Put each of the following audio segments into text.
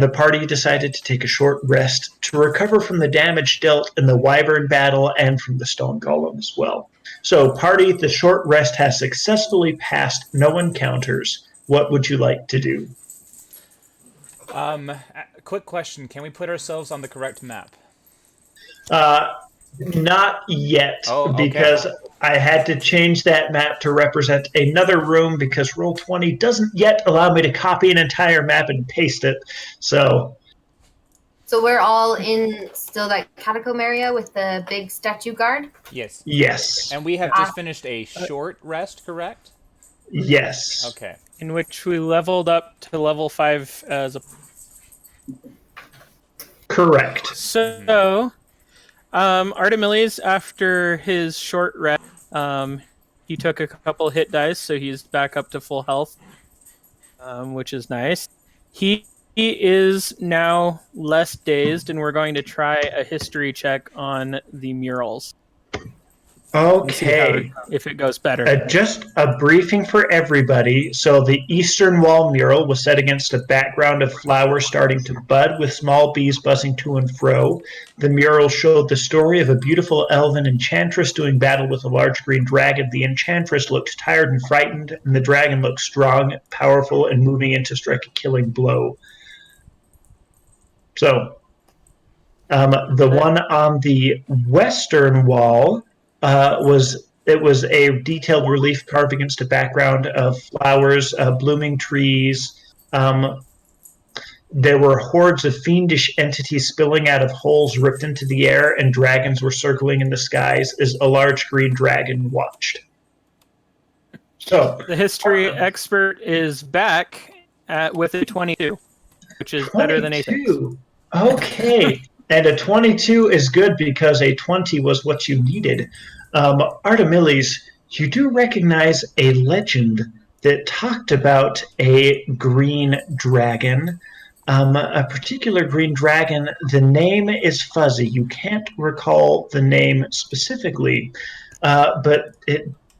The party decided to take a short rest to recover from the damage dealt in the Wyvern battle and from the stone golem as well. So, party, the short rest has successfully passed. No encounters. What would you like to do? Quick question: can we put ourselves on the correct map? Not yet, Oh, okay. because I had to change that map to represent another room because Roll20 doesn't yet allow me to copy an entire map and paste it. So we're all in still that catacomb area with the big statue guard? Yes. Yes. And we have just finished a short rest, correct? Yes. Okay. In which we leveled up to level 5 as a... Correct. So, Artemiles, after his short rest, he took a couple hit dice, so he's back up to full health, which is nice. He is now less dazed, and we're going to try a history check on the murals. Okay. If it goes better. Just a briefing for everybody. So the eastern wall mural was set against a background of flowers starting to bud with small bees buzzing to and fro. The mural showed the story of a beautiful elven enchantress doing battle with a large green dragon. The enchantress looked tired and frightened, and the dragon looked strong, powerful, and moving in to strike a killing blow. So, the one on the western wall was a detailed relief carved against a background of flowers, blooming trees. There were hordes of fiendish entities spilling out of holes ripped into the air, and dragons were circling in the skies as a large green dragon watched. So the history expert is back with a 22, which is 22. Better than a 6. Okay. And a 22 is good because a 20 was what you needed. Artemiles, you do recognize a legend that talked about a green dragon. A particular green dragon. The name is fuzzy. You can't recall the name specifically, but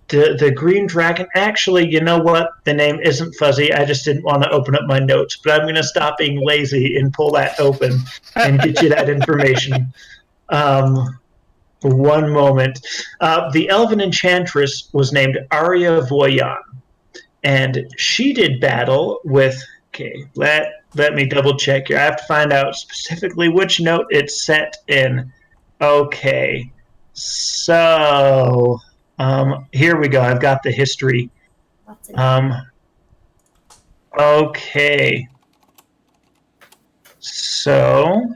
the green dragon, actually, you know what? The name isn't fuzzy. I just didn't want to open up my notes, but I'm going to stop being lazy and pull that open and get you that information. One moment. The elven enchantress was named Arya Voyan, and she did battle with... Okay, let me double check here. I have to find out specifically which note it's set in. Okay, so... here we go. I've got the history. Okay. So,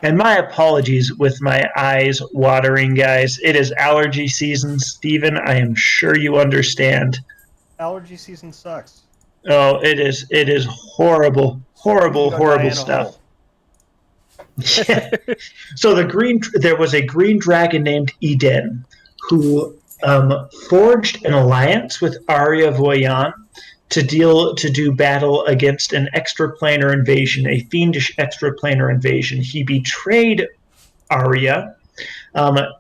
and my apologies with my eyes watering, guys. It is allergy season, Steven. I am sure you understand. Allergy season sucks. Oh, it is horrible, horrible stuff. Yeah. So there was a green dragon named Eden who forged an alliance with Arya Voyan to do battle against an extraplanar invasion, a fiendish extraplanar invasion. He betrayed Arya,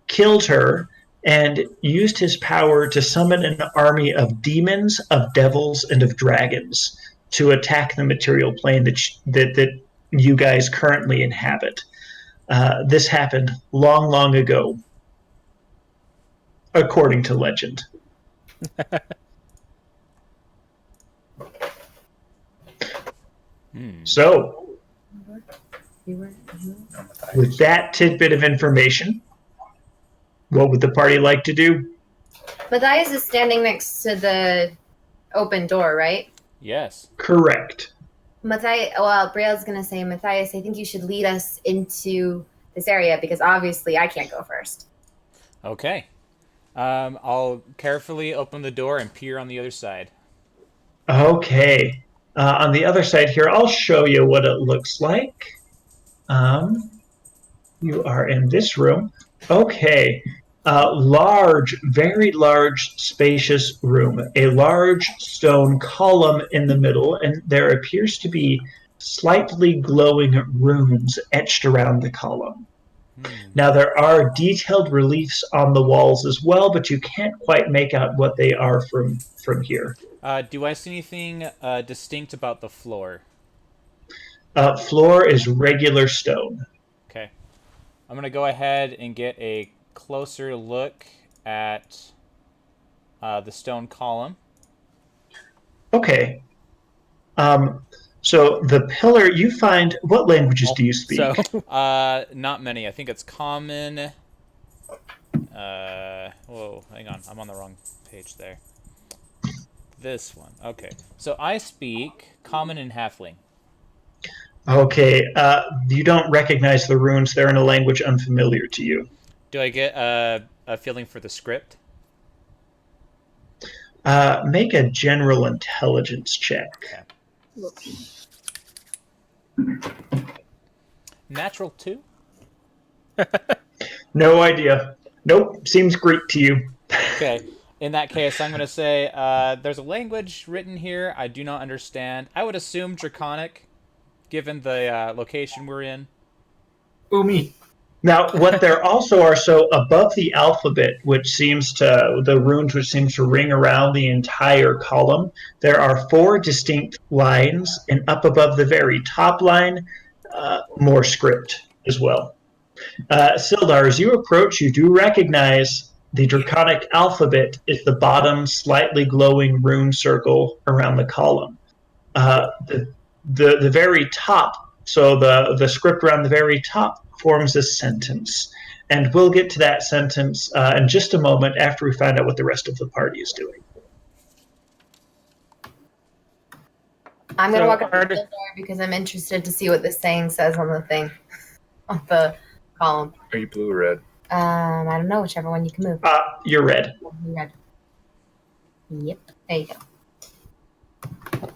killed her, and used his power to summon an army of demons, of devils, and of dragons to attack the material plane that you guys currently inhabit. This happened long, long ago, according to legend. So, with that tidbit of information, what would the party like to do? Matthias is standing next to the open door, right? Yes. Correct. Matthias, well, Brielle's going to say, Matthias, I think you should lead us into this area because obviously I can't go first. Okay. I'll carefully open the door and peer on the other side. Okay. On the other side here, I'll show you what it looks like. You are in this room. Okay. Large, very large, spacious room. A large stone column in the middle, and there appears to be slightly glowing runes etched around the column. Now, there are detailed reliefs on the walls as well, but you can't quite make out what they are from here. Do I see anything distinct about the floor? Floor is regular stone. Okay. I'm going to go ahead and get a closer look at the stone column. Okay. So the pillar, you find, what languages do you speak? So Not many. I think it's common. Whoa, hang on. I'm on the wrong page there. This one. Okay. So I speak common and halfling. Okay. You don't recognize the runes. They're in a language unfamiliar to you. Do I get a feeling for the script? Make a general intelligence check. Okay. Natural 2? No idea. Nope. Seems Greek to you. Okay. In that case, I'm going to say there's a language written here I do not understand. I would assume Draconic, given the location we're in. Umi. Now, what there also are, so above the alphabet, the runes which seems to ring around the entire column, there are 4 distinct lines, and up above the very top line, more script as well. Sildar, as you approach, you do recognize the Draconic alphabet is the bottom slightly glowing rune circle around the column. The very top, so the script around the very top forms a sentence. And we'll get to that sentence in just a moment after we find out what the rest of the party is doing. I'm gonna So walk up to Art- the door because I'm interested to see what this saying says on the thing, on the column. Are you blue or red? I don't know, whichever one you can move. You're red. Red. Yep. There you go.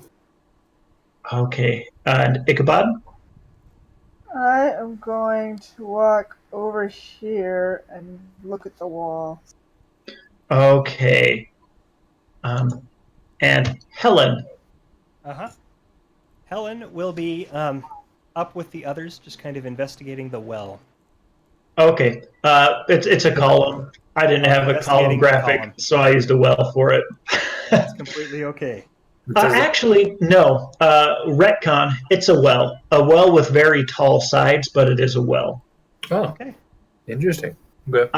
Okay. And Ichabod? I am going to walk over here and look at the wall. Okay. And Helen? Helen will be up with the others, just kind of investigating the well. Okay. It's a column. I didn't have a column Investigating the graphic, column. so I used a well for it. It's completely okay. Actually, no. Retcon, it's a well. A well with very tall sides, but it is a well. Oh, Okay. interesting. Okay.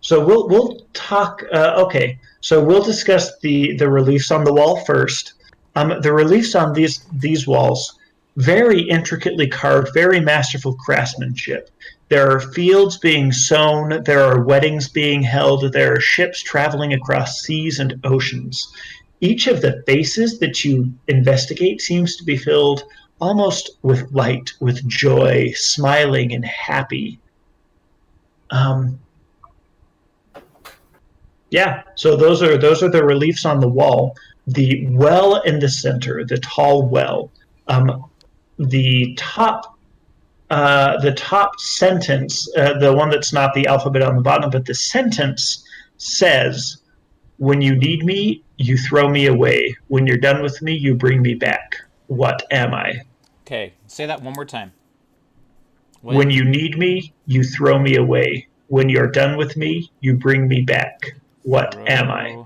So we'll talk. Okay, so we'll discuss the reliefs on the wall first. The reliefs on these walls, very intricately carved, very masterful craftsmanship. There are fields being sown. There are weddings being held. There are ships traveling across seas and oceans. Each of the faces that you investigate seems to be filled almost with light, with joy, smiling and happy. Yeah, so those are the reliefs on the wall. The well in the center, the tall well. The top sentence, the one that's not the alphabet on the bottom, but the sentence says, "When you need me, you throw me away. When you're done with me, you bring me back. What am I?" Okay, say that one more time. When you need me, you throw me away. When you're done with me, you bring me back. What am I?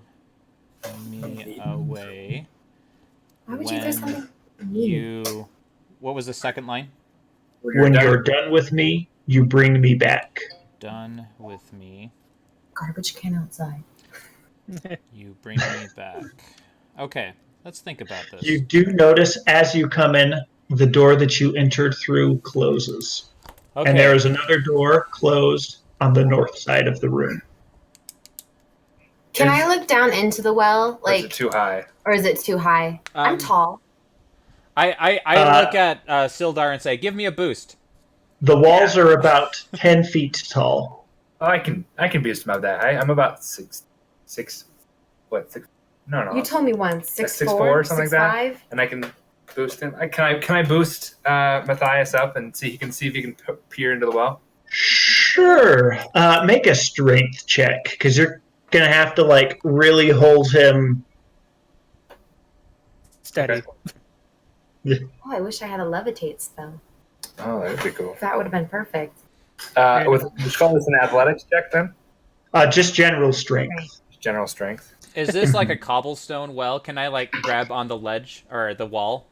Throw me away. Why would you do something mean? You. What was the second line? When you're done with me, you bring me back. Done with me. Garbage can outside. You bring me back. Okay, let's think about this. You do notice as you come in, the door that you entered through closes. Okay. And there is another door closed on the north side of the room. Can I look down into the well, Or is it like, too high? or is it too high? I'm tall. I look at Sildar and say, "Give me a boost." The walls are about 10 feet tall. Oh, I can boost him up that high. I'm about six. No. You told me once. 6'4", 6'4", something like that. 6'5". And I can boost him. Can I boost Matthias up and see if he can peer into the well? Sure. Make a strength check, because you're going to have to, like, really hold him. steady. Okay. Oh, I wish I had a levitate spell. Oh, that would be cool. That would have been perfect. Would you call this an athletics check then? Just general strength. General strength. Is this like a cobblestone well? Can I like grab on the ledge or the wall?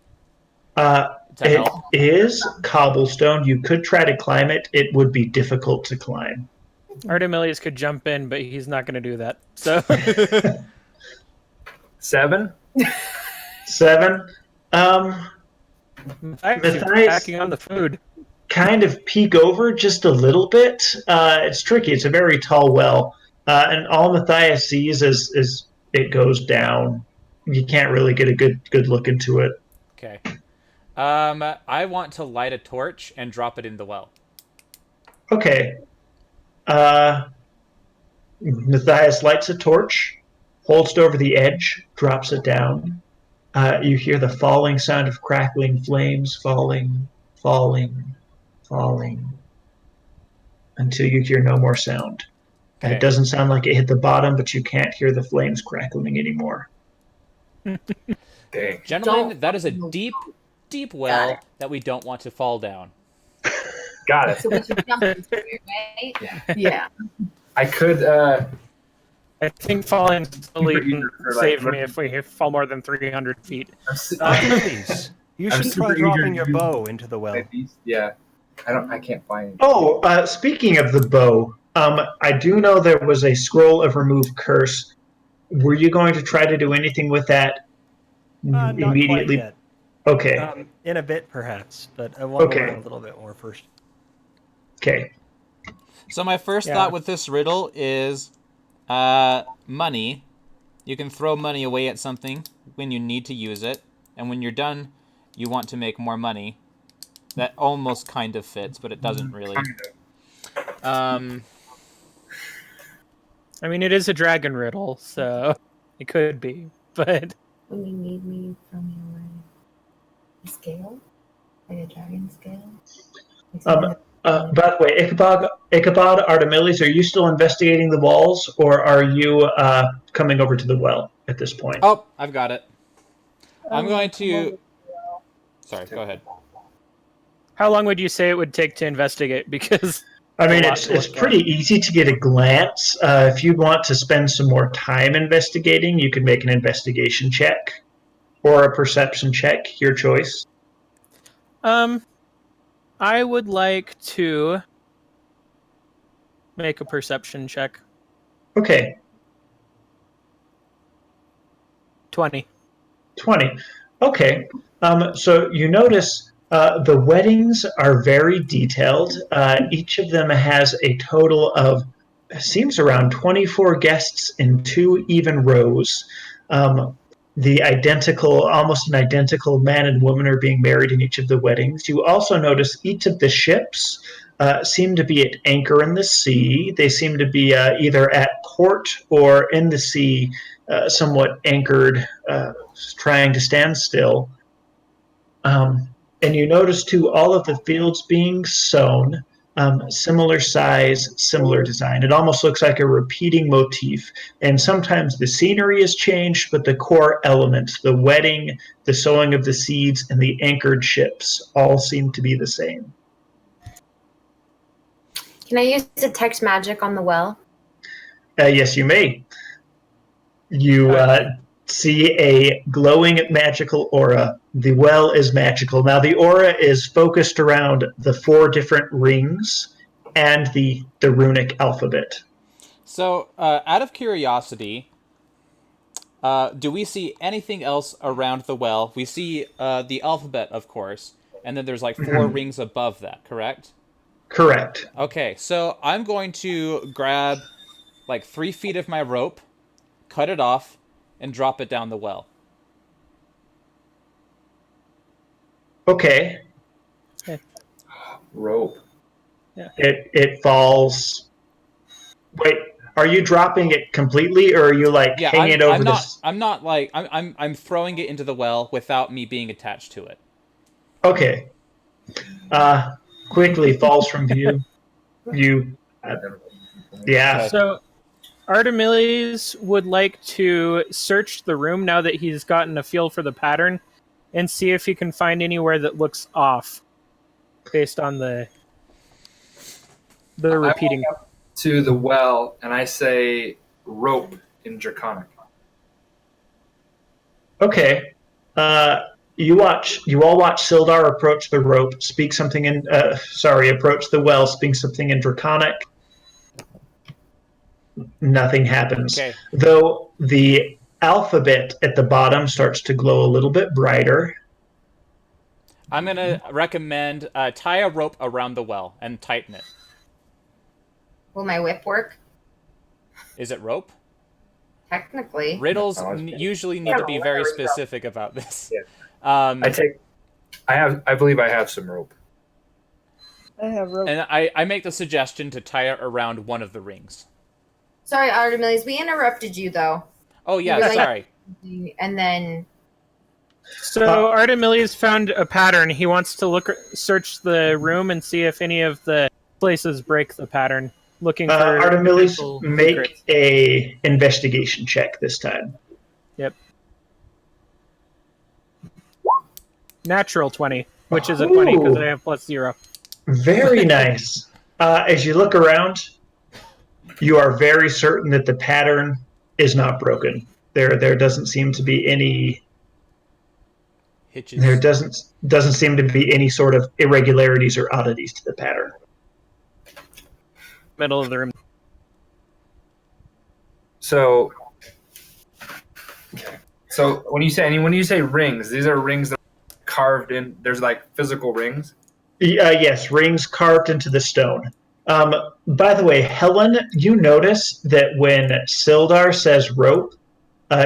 to It help? is cobblestone. You could try to climb it. It would be difficult to climb. Artemilius could jump in, but he's not going to do that. So 7. 7. Matthias Matthias, packing on the food. kind of peek over just a little bit. It's tricky. It's a very tall well, and all Matthias sees is it goes down. You can't really get a good look into it. Okay. I want to light a torch and drop it in the well. Okay. Matthias lights a torch, holds it over the edge, drops it down. You hear the falling sound of crackling flames, falling, until you hear no more sound. Okay. It doesn't sound like it hit the bottom, but you can't hear the flames crackling anymore. Dang. Gentlemen, that is a deep well that we don't want to fall down. Got it. So we should jump into it, right? Yeah. I could. I think falling slowly Super can eager for, like, save me if we fall more than 300 feet. Archimedes, you I'm should super try eager dropping to your use bow into the well. Yeah. I can't find. Oh, speaking of the bow, I do know there was a scroll of remove curse. Were you going to try to do anything with that Not immediately? quite yet. Okay. In a bit, perhaps, but I want to Okay. learn a little bit more first. Okay. So my first Yeah. thought with this riddle is money. You can throw money away at something when you need to use it, and when you're done, you want to make more money. That almost kind of fits, but it doesn't really. I mean, it is a dragon riddle, so it could be, but When you need me from your scale, like a dragon scale. By the way, Ichabod, Artemilius, are you still investigating the walls, or are you coming over to the well at this point? Oh, I've got it. I'm going come over to. Sorry, go ahead. how long would you say it would take to investigate? Because I mean, a lot it's to look pretty easy to get a glance. If you want to spend some more time investigating, you can make an investigation check or a perception check, your choice. I would like to make a perception check. Okay, 20. 20. Okay, so you notice the weddings are very detailed. Each of them has a total of, seems around 24 guests in 2 even rows. Almost an identical man and woman are being married in each of the weddings. You also notice each of the ships seem to be at anchor in the sea. They seem to be either at port or in the sea, somewhat anchored, trying to stand still. And you notice, too, all of the fields being sown, similar size, similar design. It almost looks like a repeating motif. And sometimes the scenery has changed, but the core elements, the wedding, the sowing of the seeds, and the anchored ships all seem to be the same. Can I use detect magic on the well? Yes, you may. You see a glowing magical aura. The well is magical. Now, the aura is focused around the 4 different rings and the runic alphabet. So, out of curiosity, do we see anything else around the well? We see the alphabet, of course, and then there's like 4 rings above that, correct? Correct. Okay, so I'm going to grab like 3 feet of my rope, cut it off, and drop it down the well. Okay. Rope. It falls. Wait, are you dropping it completely, or are you like hanging it over I'm this? I'm not like I'm throwing it into the well without me being attached to it. Okay. Quickly falls from view. Yeah. So Artemilius would like to search the room now that he's gotten a feel for the pattern and see if he can find anywhere that looks off based on the repeating. I walk up to the well and I say rope in Draconic. Okay. You all watch Sildar approach the rope, approach the well, speak something in Draconic. Nothing happens. Okay. Though the alphabet at the bottom starts to glow a little bit brighter. I'm going to recommend tie a rope around the well and tighten it. Will my whip work? Is it rope? Technically. Riddles usually need to be very specific about this. Yeah. I believe I have some rope. I have rope. And I make the suggestion to tie it around one of the rings. Sorry, Artemis, we interrupted you though. Oh yeah, You were like- sorry. And then So Artemilius found a pattern. He wants to search the room and see if any of the places break the pattern. Looking for Artemilius, potential make secrets. a investigation check this time. Yep. Natural 20, which is a 20 because I have +0. Very nice. As you look around, you are very certain that the pattern is not broken. There doesn't seem to be any. Hitches. There doesn't seem to be any sort of irregularities or oddities to the pattern. Middle of the room. So when you say rings, these are rings that are carved in. There's like physical rings. Yes, rings carved into the stone. By the way, Helen, you notice that when Sildar says rope,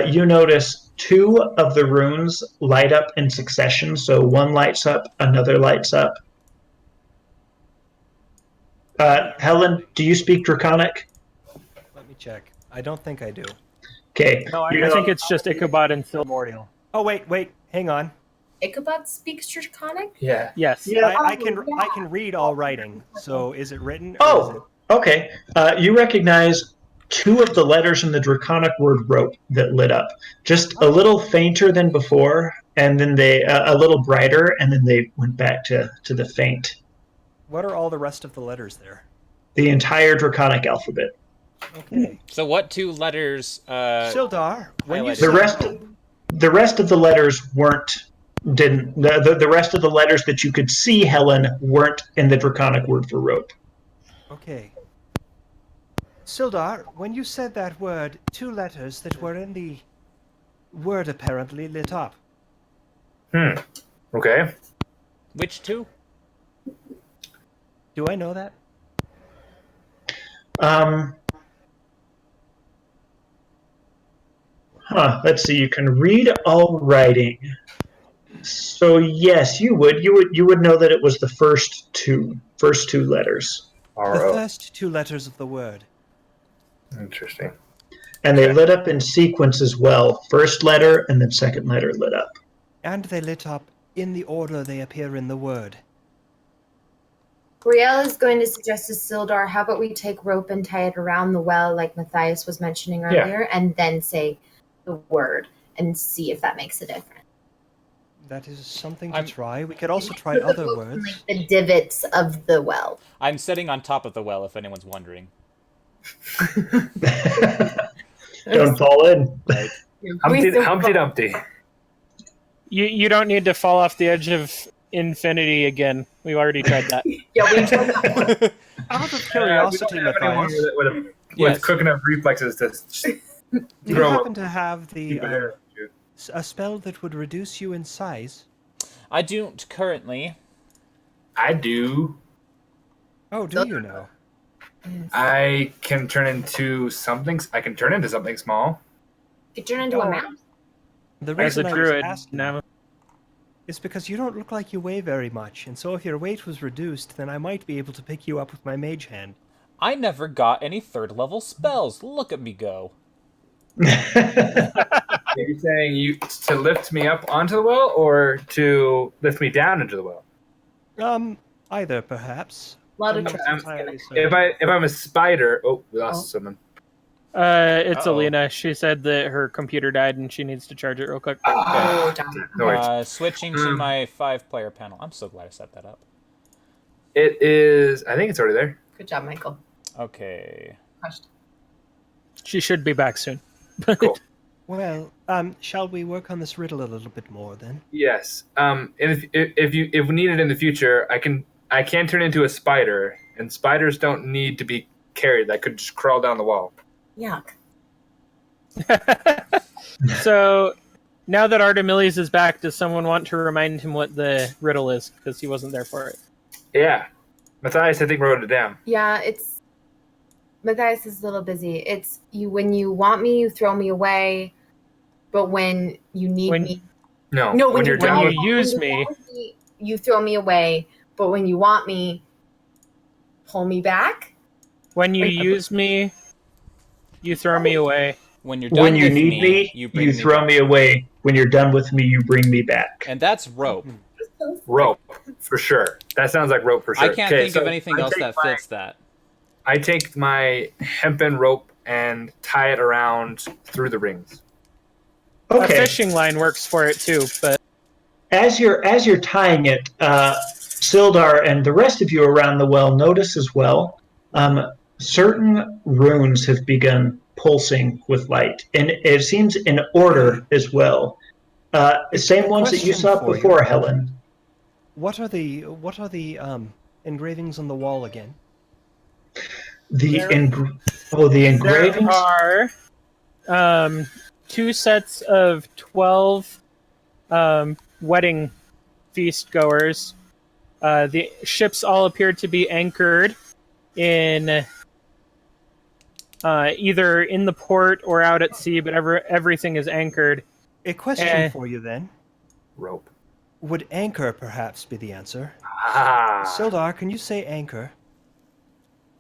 you notice 2 of the runes light up in succession. So one lights up, another lights up. Helen, do you speak Draconic? Let me check. I don't think I do. Okay. No, I think it's just Ichabod and Silmordial. Oh wait, hang on. Ichabod speaks Draconic? Yeah. Yes. Yeah. I can read all writing. So is it written? Or Oh, okay. You recognize 2 of the letters in the Draconic word rope that lit up. Just a little fainter than before, and then they a little brighter, and then they went back to the faint. What are all the rest of the letters there? The entire Draconic alphabet. Okay. So what 2 letters? Sildar, when you highlighted. The rest of the letters didn't. The rest of the letters that you could see, Helen, weren't in the Draconic word for rope. Okay. Sildar, when you said that word, 2 letters that were in the word apparently lit up. Okay. Which 2? Do I know that? Let's see. You can read all writing. So yes, you would know that it was the first two letters, The first 2 letters of the word. Interesting. and they lit up in sequence as well. First letter and then second letter lit up. And they lit up in the order they appear in the word. Brielle is going to suggest to Sildar, how about we take rope and tie it around the well like Matthias was mentioning earlier, and then say the word and see if that makes a difference. That is something to try. We could also try other words. Like the divots of the well. I'm sitting on top of the well, if anyone's wondering. Don't fall in. Right. Humpty Dumpty. You don't need to fall off the edge of infinity again. We've already tried that. Yeah, we tried that one. Out of curiosity, we don't have anyone Matthias, with quick enough reflexes to do you throw happen to have keep it there. a spell that would reduce you in size? I don't currently. I do. Oh, do you know? I can turn into something. I can turn into something small. You turn into a mouse. The As a reason I was druid, asking now. is because you don't look like you weigh very much, and so if your weight was reduced, then I might be able to pick you up with my mage hand. I never got any 3rd level spells. Look at me go. Are you saying to lift me up onto the well or to lift me down into the well? Either perhaps. A lot of I'm not tricks. entirely certain. If I'm a spider, we lost someone. It's Uh-oh. Alina. She said that her computer died and she needs to charge it real quick. Oh, darn. No worries. Switching to my 5-player panel. I'm so glad I set that up. It is. I think it's already there. Good job, Michael. Okay. Crushed. She should be back soon. Cool. Well, shall we work on this riddle a little bit more then? Yes. And if we need it in the future, I can turn into a spider, and spiders don't need to be carried. I could just crawl down the wall. Yuck. So now that Artemilius is back, does someone want to remind him what the riddle is? Because he wasn't there for it. Yeah. Matthias, I think, wrote it down. Yeah, it's Matthias is a little busy. It's you when you want me, you throw me away, but when you need me, No. when you're when done you with, use when me- you want me, you throw me away, but when you want me, pull me back. When you use me, you throw me away. When you're done When you with need me, you bring you me throw back. me away. When you're done with me, you bring me back. And that's rope. rope for sure. That sounds like rope for sure. I can't think of anything else that fits that. I take my hempen rope and tie it around through the rings. A Okay. fishing line works for it too, but As you're tying it, Sildar and the rest of you around the well notice as well. Certain runes have begun pulsing with light, and it seems in order as well. Same ones that you question saw for you. before, Helen. What are the engravings on the wall again? The There- engravings. there are 2 sets of 12 wedding feast goers. The ships all appear to be anchored in either in the port or out at sea, but everything is anchored. A question for you then. Rope. Would anchor perhaps be the answer? Ah. Sildar, can you say anchor?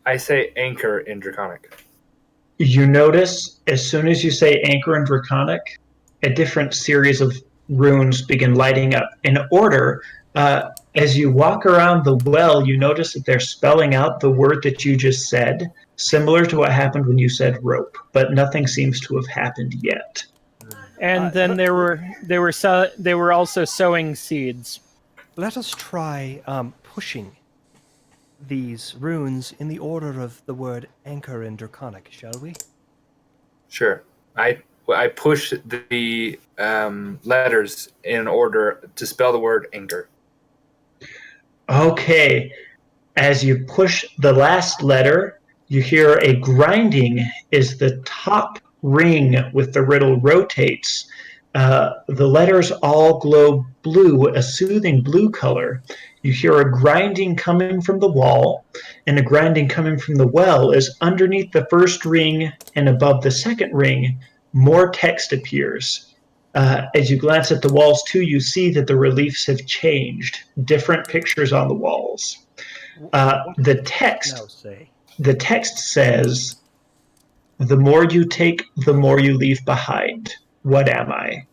I say anchor in Draconic. You notice as soon as you say anchor and draconic, a different series of runes begin lighting up in order. As you walk around the well, you notice that they're spelling out the word that you just said, similar to what happened when you said rope, but nothing seems to have happened yet. And then they were also sowing seeds. Let us try pushing these runes in the order of the word anchor in Draconic, shall we? Sure. I push the letters in order to spell the word anchor. Okay. As you push the last letter, you hear a grinding as the top ring with the riddle rotates. The letters all glow blue, a soothing blue color. You hear a grinding coming from the wall and a grinding coming from the well as underneath the first ring and above the second ring, more text appears. As you glance at the walls too, you see that the reliefs have changed. Different pictures on the walls. The text Now say. The text says, "The more you take, the more you leave behind. What am I?"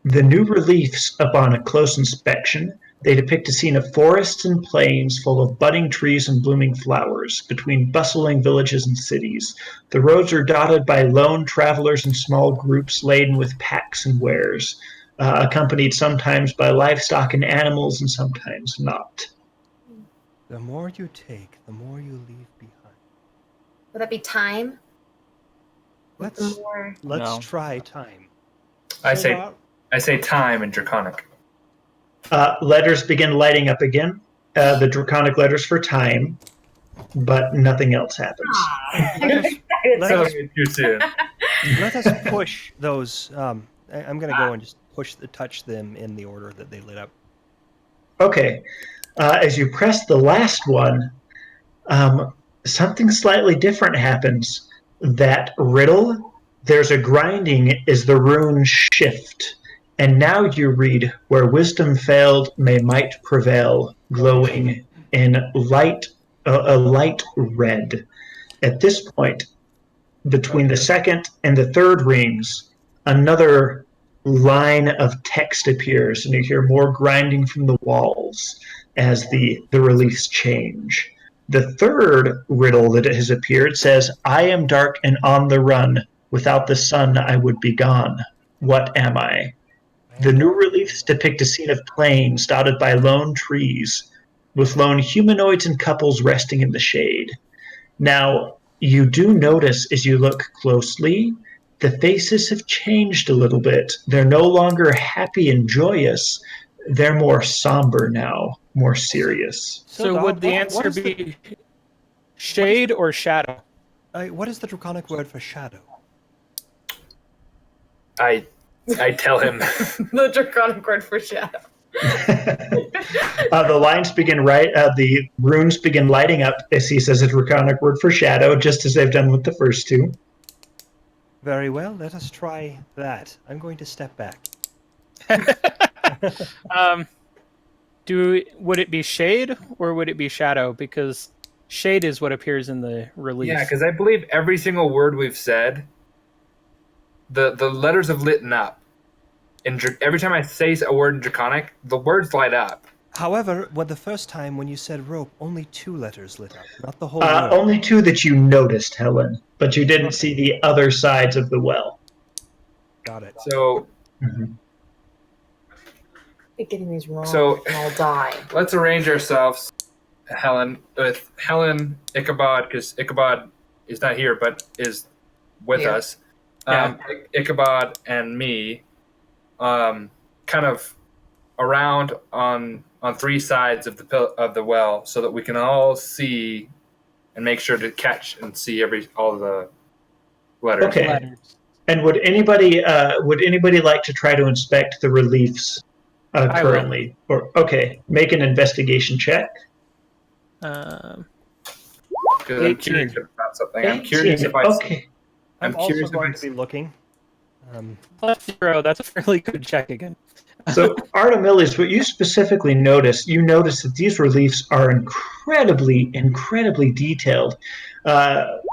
The new reliefs, upon a close inspection, they depict a scene of forests and plains full of budding trees and blooming flowers, between bustling villages and cities. The roads are dotted by lone travelers and small groups laden with packs and wares, accompanied sometimes by livestock and animals and sometimes not. The more you take, the more you leave behind. Would that be time? Let's More. No. try time. I say Sildar, time in Draconic. Letters begin lighting up again, the draconic letters for time, but nothing else happens. let us Too soon. let us push those. I'm going to go and just touch them in the order that they lit up. Okay. As you press the last one, something slightly different happens. That riddle, there's a grinding as the runes shift. And now you read, "Where wisdom failed, may might prevail," glowing in a light red. At this point, between the second and the third rings, another line of text appears, and you hear more grinding from the walls as the reliefs change. The third riddle that has appeared says, "I am dark and on the run. Without the sun, I would be gone. What am I?" The new reliefs depict a scene of plains dotted by lone trees, with lone humanoids and couples resting in the shade. Now, you do notice as you look closely the faces have changed a little bit. They're no longer happy and joyous. They're more somber now, more serious. So Sildar, would the what answer is the- be shade or shadow? What is the draconic word for shadow? I tell him. The draconic word for shadow. The lines begin the runes begin lighting up as he says a draconic word for shadow, just as they've done with the first two. Very well, let us try that. I'm going to step back. Would it be shade or would it be shadow? Because shade is what appears in the relief. Yeah, because I believe every single word we've said, the letters have lit up. Every time I say a word in Draconic, the words light up. However, the first time when you said rope, only 2 letters lit up, not the whole word. Only 2 that you noticed, Helen, but you didn't see the other sides of the well. Got it. So, We're getting these wrong. So- and I'll die. let's arrange ourselves, Helen, with Helen, Ichabod, because Ichabod is not here, but is with Here. us. Ichabod and me, kind of around on 3 sides of the well, so that we can all see and make sure to catch and see all the letters. Okay. Letters. And would anybody like to try to inspect the reliefs I will. currently? Or okay, make an investigation check. Um, 'Cause I'm 18. curious about something. I'm curious 18. if I. Okay. I'm also curious if going I. to be looking. +0. That's a fairly good check again. So, Artemilis, what you specifically noticed, you notice that these reliefs are incredibly, incredibly detailed.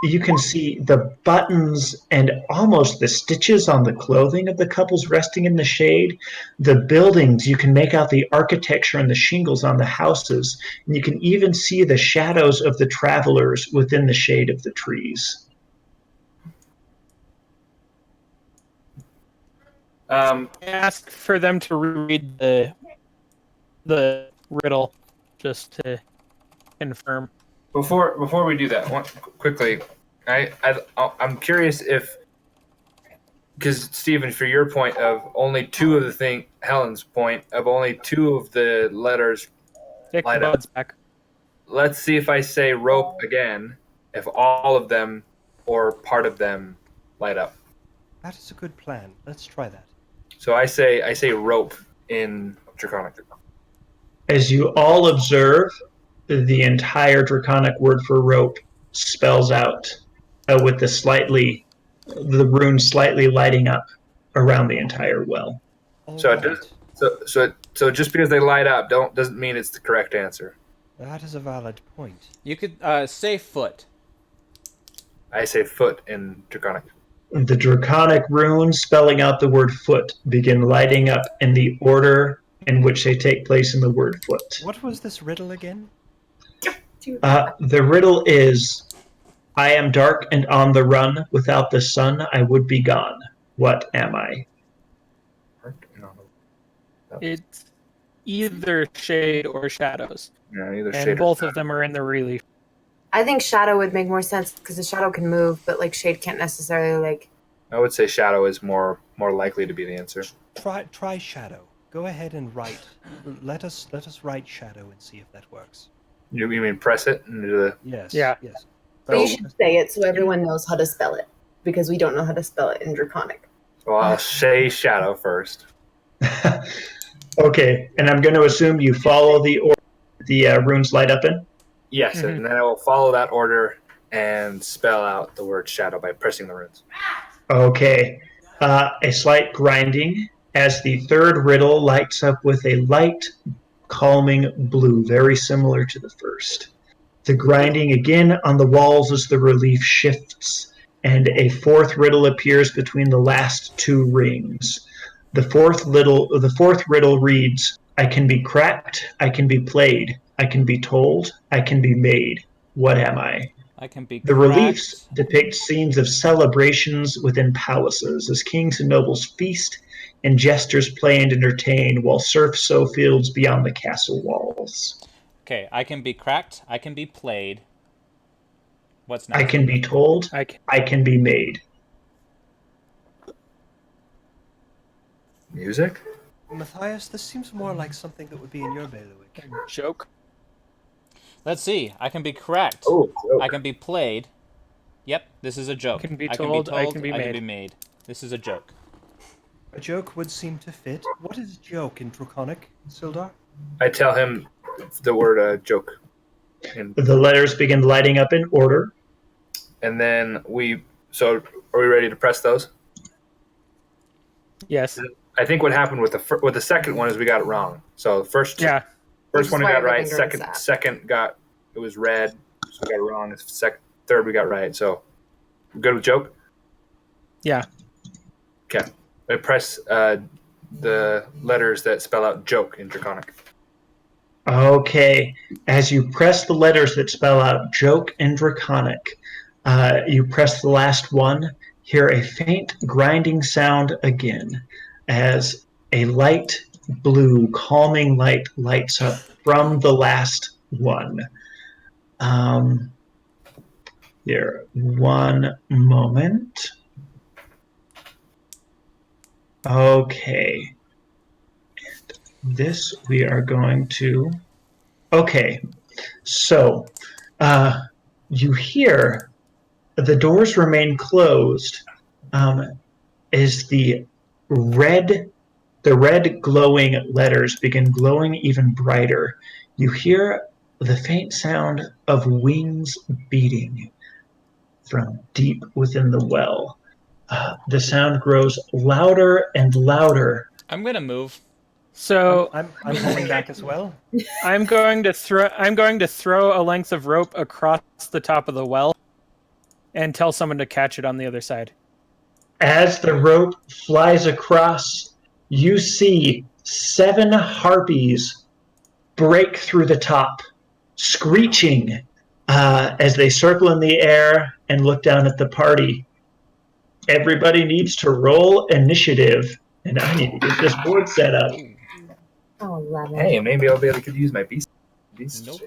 You can see the buttons and almost the stitches on the clothing of the couples resting in the shade. The buildings, you can make out the architecture and the shingles on the houses. And you can even see the shadows of the travelers within the shade of the trees. I ask for them to reread the riddle just to confirm. Before we do that, quickly, I'm curious if, because Stephen, for your point of only 2 of the Helen's point of only 2 of the letters light up. Ichabod's back. Let's see if I say rope again, if all of them or part of them light up. That is a good plan. Let's try that. So I say rope in Draconic. As you all observe, the entire Draconic word for rope spells out with the rune slightly lighting up around the entire well. So it Alright. does. So just because they light up doesn't mean it's the correct answer. That is a valid point. You could say foot. I say foot in Draconic. The Draconic runes spelling out the word foot begin lighting up in the order in which they take place in the word foot. What was this riddle again? The riddle is, I am dark and on the run. Without the sun, I would be gone. What am I? It's either shade or shadows, Yeah, either and shade both of them are in the relief. I think shadow would make more sense because the shadow can move, but like shade can't necessarily I would say shadow is more likely to be the answer. Try shadow. Go ahead and write. Let us write shadow and see if that works. You mean press it into the? Yes. Yeah. Yes. But you should say it so everyone knows how to spell it because we don't know how to spell it in Draconic. So I'll say shadow first. Okay, and I'm going to assume you follow the order the runes light up in? Yes, Mhm. and then I will follow that order and spell out the word shadow by pressing the runes. Okay. A slight grinding as the third riddle lights up with a light, calming blue, very similar to the first. The grinding again on the walls as the relief shifts, and a 4th riddle appears between the last 2 rings. The fourth riddle reads, I can be cracked, I can be played, I can be told, I can be made. What am I? I can be The cracked. reliefs depict scenes of celebrations within palaces as kings and nobles feast and jesters play and entertain while serfs sow fields beyond the castle walls. Okay, I can be cracked. I can be played. What's next? I can be told, I can, I can be made. Music? Matthias, this seems more like something that would be in your bailiwick. Joke. Let's see. I can be correct. Oh, I can be played. Yep, this is a joke. I can be told, I can be I can made. be made. This is a joke. A joke would seem to fit. What is joke in Draconic, Sildar? I tell him the word joke. The letters begin lighting up in order. And then so are we ready to press those? Yes. I think what happened with the second one is we got it wrong. So first Which one we is why got right. everything goes up. Second it was red, so we got it wrong. Third we got right. So we're good with joke? Yeah. Okay. I press the letters that spell out joke in Draconic. Okay. As you press the letters that spell out joke in Draconic, you press the last one, hear a faint grinding sound again as a light blue, calming light lights up from the last one. Here, one moment. Okay. This we are going to... Okay. So, you hear the doors remain closed as the red glowing letters begin glowing even brighter. You hear the faint sound of wings beating from deep within the well. The sound grows louder and louder. I'm gonna move. So I'm pulling back as well. I'm going to throw a length of rope across the top of the well and tell someone to catch it on the other side. As the rope flies across, you see 7 harpies break through the top, screeching as they circle in the air and look down at the party. Everybody needs to roll initiative, and I need to get this board set up. Oh, 11. Hey, maybe I'll be able to use my beast. Nope.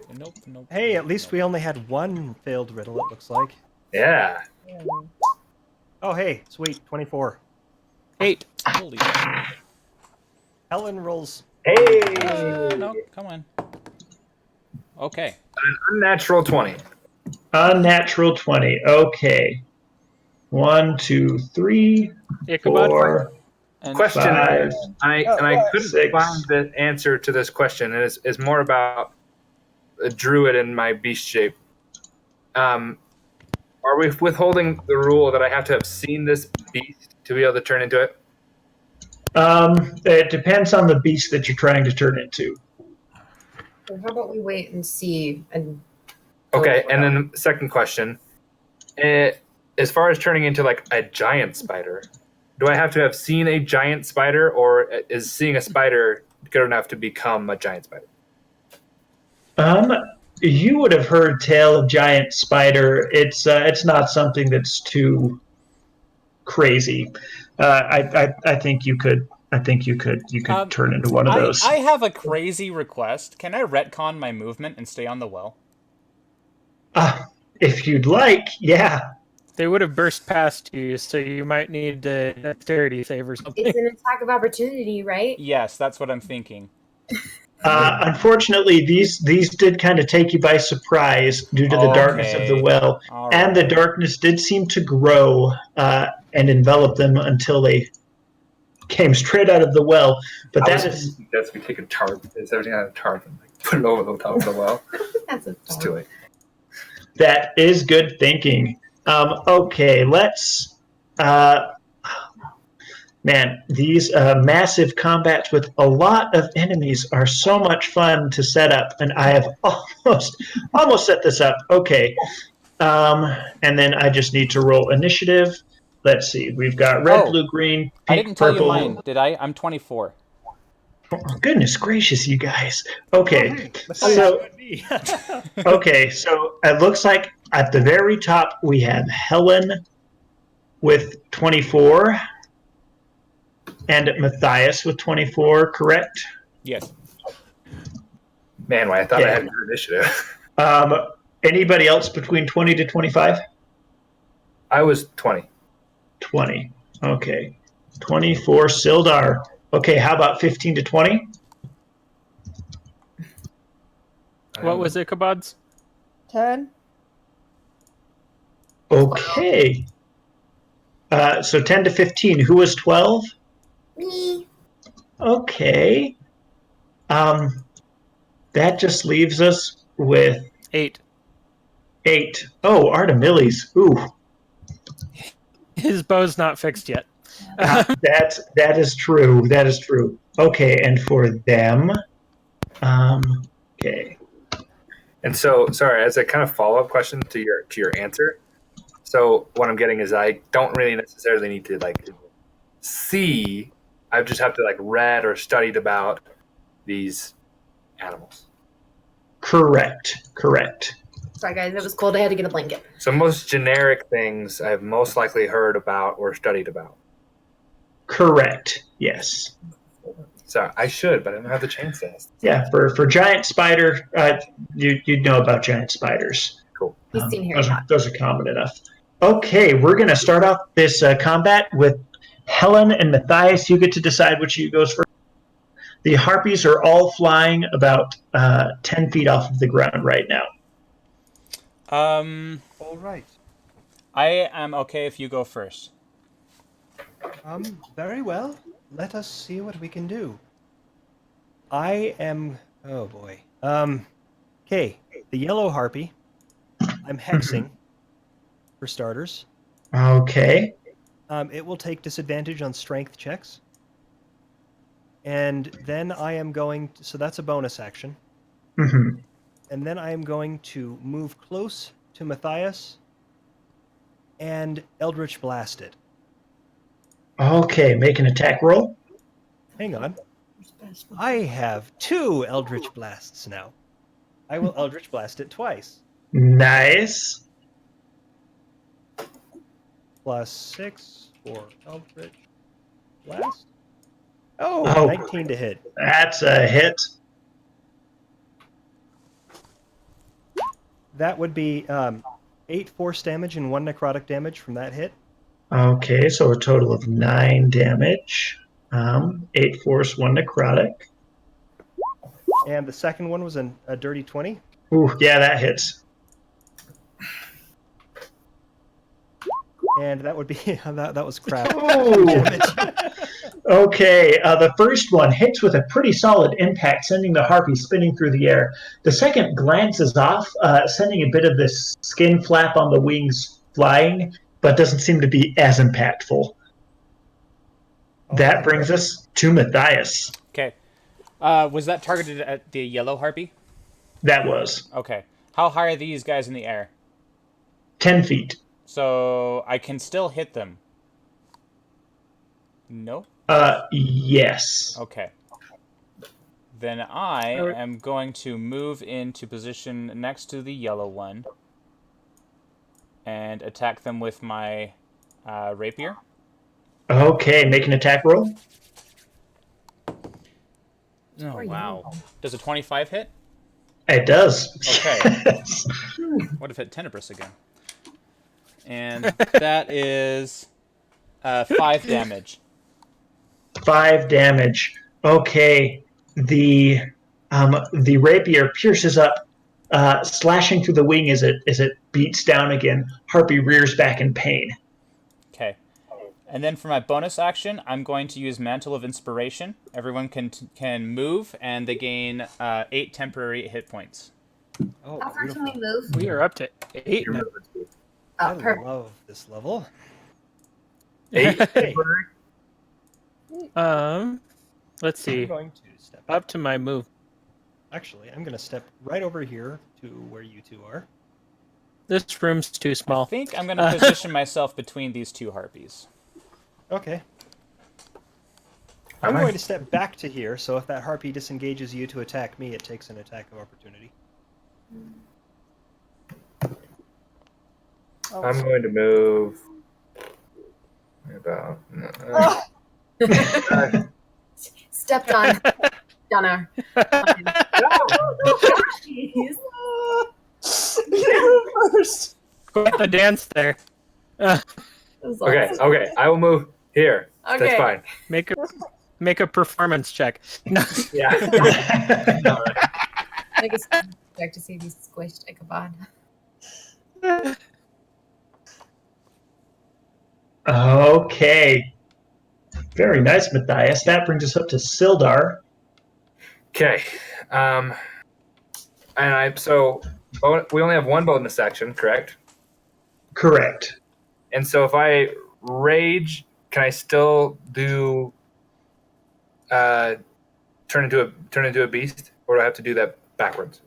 Hey, at least we only had one failed riddle, it looks like. Yeah. Oh, hey, sweet, 24. 8. Holy shit. Helen rolls. Hey! No, come on. Okay. An unnatural 20. Unnatural 20. Okay. 1, 2, 3, Ichabod. 4, And Question. 5. I couldn't 6. find the answer to this question. It is more about a druid in my beast shape. Are we withholding the rule that I have to have seen this beast to be able to turn into it? It depends on the beast that you're trying to turn into. So how about we wait and see? And Okay, and then the second question. As far as turning into like a giant spider, do I have to have seen a giant spider, or is seeing a spider good enough to become a giant spider? You would have heard tale of giant spider. It's not something that's too crazy. I think you could. I think you could turn into one of those. I have a crazy request. Can I retcon my movement and stay on the well? If you'd like, yeah. They would have burst past you, so you might need a dexterity save or something. it's an attack of opportunity, right? Yes, that's what I'm thinking. Unfortunately, these did kind of take you by surprise due to the darkness of the well, and the darkness did seem to grow and envelop them until they came straight out of the well. But that's we take a tarp. It's everything out of a tarp and like, put it over the top of the well. That's a It's too late. That is good thinking. Okay, let's. Man, these massive combats with a lot of enemies are so much fun to set up, and I have almost set this up. Okay, and then I just need to roll initiative. Let's see, we've got red, blue, green, pink, I didn't tell purple. you mine, did I? I'm 24. Oh, goodness gracious, you guys. Okay, So, okay, so it looks like at the very top we have Helen with 24 and Matthias with 24, correct? Yes. Man, I thought I Yeah. had your initiative. Anybody else between 20 to 25? I was 20. 20. Okay. 24, Sildar. Okay, how about 15 to 20? What was Ichabod's? 10. Okay. So 10 to 15. Who was 12? Me. Okay. That just leaves us with 8. 8. Oh, Artemilles. Ooh. His bow's not fixed yet. That is true. That is true. Okay, and for them, okay. And so, sorry, as a kind of follow-up question to your answer. So what I'm getting is I don't really necessarily need to like see. I just have to like read or studied about these animals. Correct. Sorry, guys. It was cold. I had to get a blanket. So most generic things I've most likely heard about or studied about. Correct. Yes. So I should, but I don't have the chance to ask. Yeah. For giant spider, you'd know about giant spiders. Cool. He's seen Harry Potter. Those are common enough. Okay, we're going to start off this combat with Helen and Matthias. You get to decide which of you goes first. The harpies are all flying about 10 feet off of the ground right now. All right. I am okay if you go first. Very well. Let us see what we can do. I am... Oh, boy. Okay. The yellow harpy. I'm hexing, for starters. Okay. It will take disadvantage on strength checks. And then I am going to... So that's a bonus action. Mm-hmm. And then I am going to move close to Matthias and Eldritch Blast it. Okay, make an attack roll. Hang on. I have 2 Eldritch Blasts now. I will Eldritch Blast it twice. Nice. Plus 6 for Eldritch Blast. Oh, Oh. 19 to hit. That's a hit. That would be 8 force damage and 1 necrotic damage from that hit. Okay, so a total of 9 damage. 8 force, 1 necrotic. And the second one was a dirty 20. Ooh, yeah, that hits. And that would be... that was crap. Ooh. Damage. Okay, the first one hits with a pretty solid impact, sending the harpy spinning through the air. The second glances off, sending a bit of this skin flap on the wings flying, but doesn't seem to be as impactful. That brings us to Matthias. Okay. Was that targeted at the yellow harpy? That was. Okay. How high are these guys in the air? 10 feet. So I can still hit them. No? Yes. Okay. Then I am going to move into position next to the yellow one and attack them with my rapier. Okay, make an attack roll. Oh, wow. Does a 25 hit? It does. Okay. What if it Tenebris again? And that is 5 damage. 5 damage. Okay. The rapier pierces up, slashing through the wing as it beats down again. Harpy rears back in pain. Okay. And then for my bonus action, I'm going to use Mantle of Inspiration. Everyone can move, and they gain 8 temporary hit points. Oh, How far can beautiful. we move? We are up to 8 now. I Perfect. love this level. 8 Let's see. I'm going to step Up to my move. Actually, I'm going to step right over here to where you two are. This room's too I small. think I'm going to position myself between these two harpies. Okay. I'm going to step back to here, so if that harpy disengages you to attack me, it takes an attack of opportunity. I'm going to move about. Stepped on. Gunnar. First. Quite the dance there. Okay, I will move here. Okay. That's fine. Make Make a performance check. No. Yeah. All right. I guess check to see if he's squished Ichabod. Okay. Very nice, Matthias. That brings us up to Sildar. Okay. We only have one bonus action, correct? Correct. And so if I rage, can I still do turn into a beast, or do I have to do that backwards?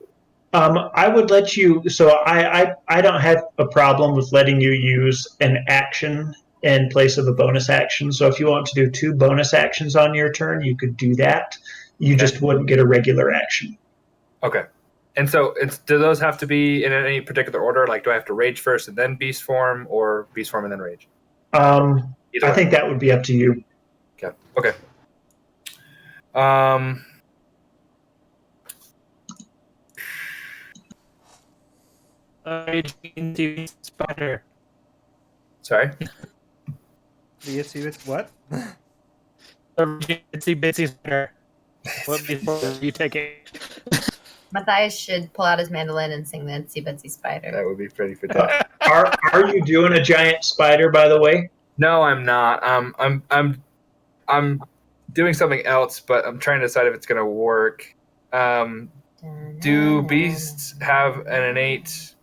I would let you. So I don't have a problem with letting you use an action in place of a bonus action. So if you want to do 2 bonus actions on your turn, you could do that. You just wouldn't get a regular action. Okay. And so do those have to be in any particular order? Like, do I have to rage first and then beast form, or beast form and then rage? I think that would be up to you. Okay. Okay. Spider. Sorry. The issue is what? Itsy bitsy spider. What before you take it? Matthias should pull out his mandolin and sing the Itsy Bitsy Spider. That would be pretty fantastic. Are you doing a giant spider, by the way? No, I'm not. I'm doing something else, but I'm trying to decide if it's going to work. Do beasts have an innate?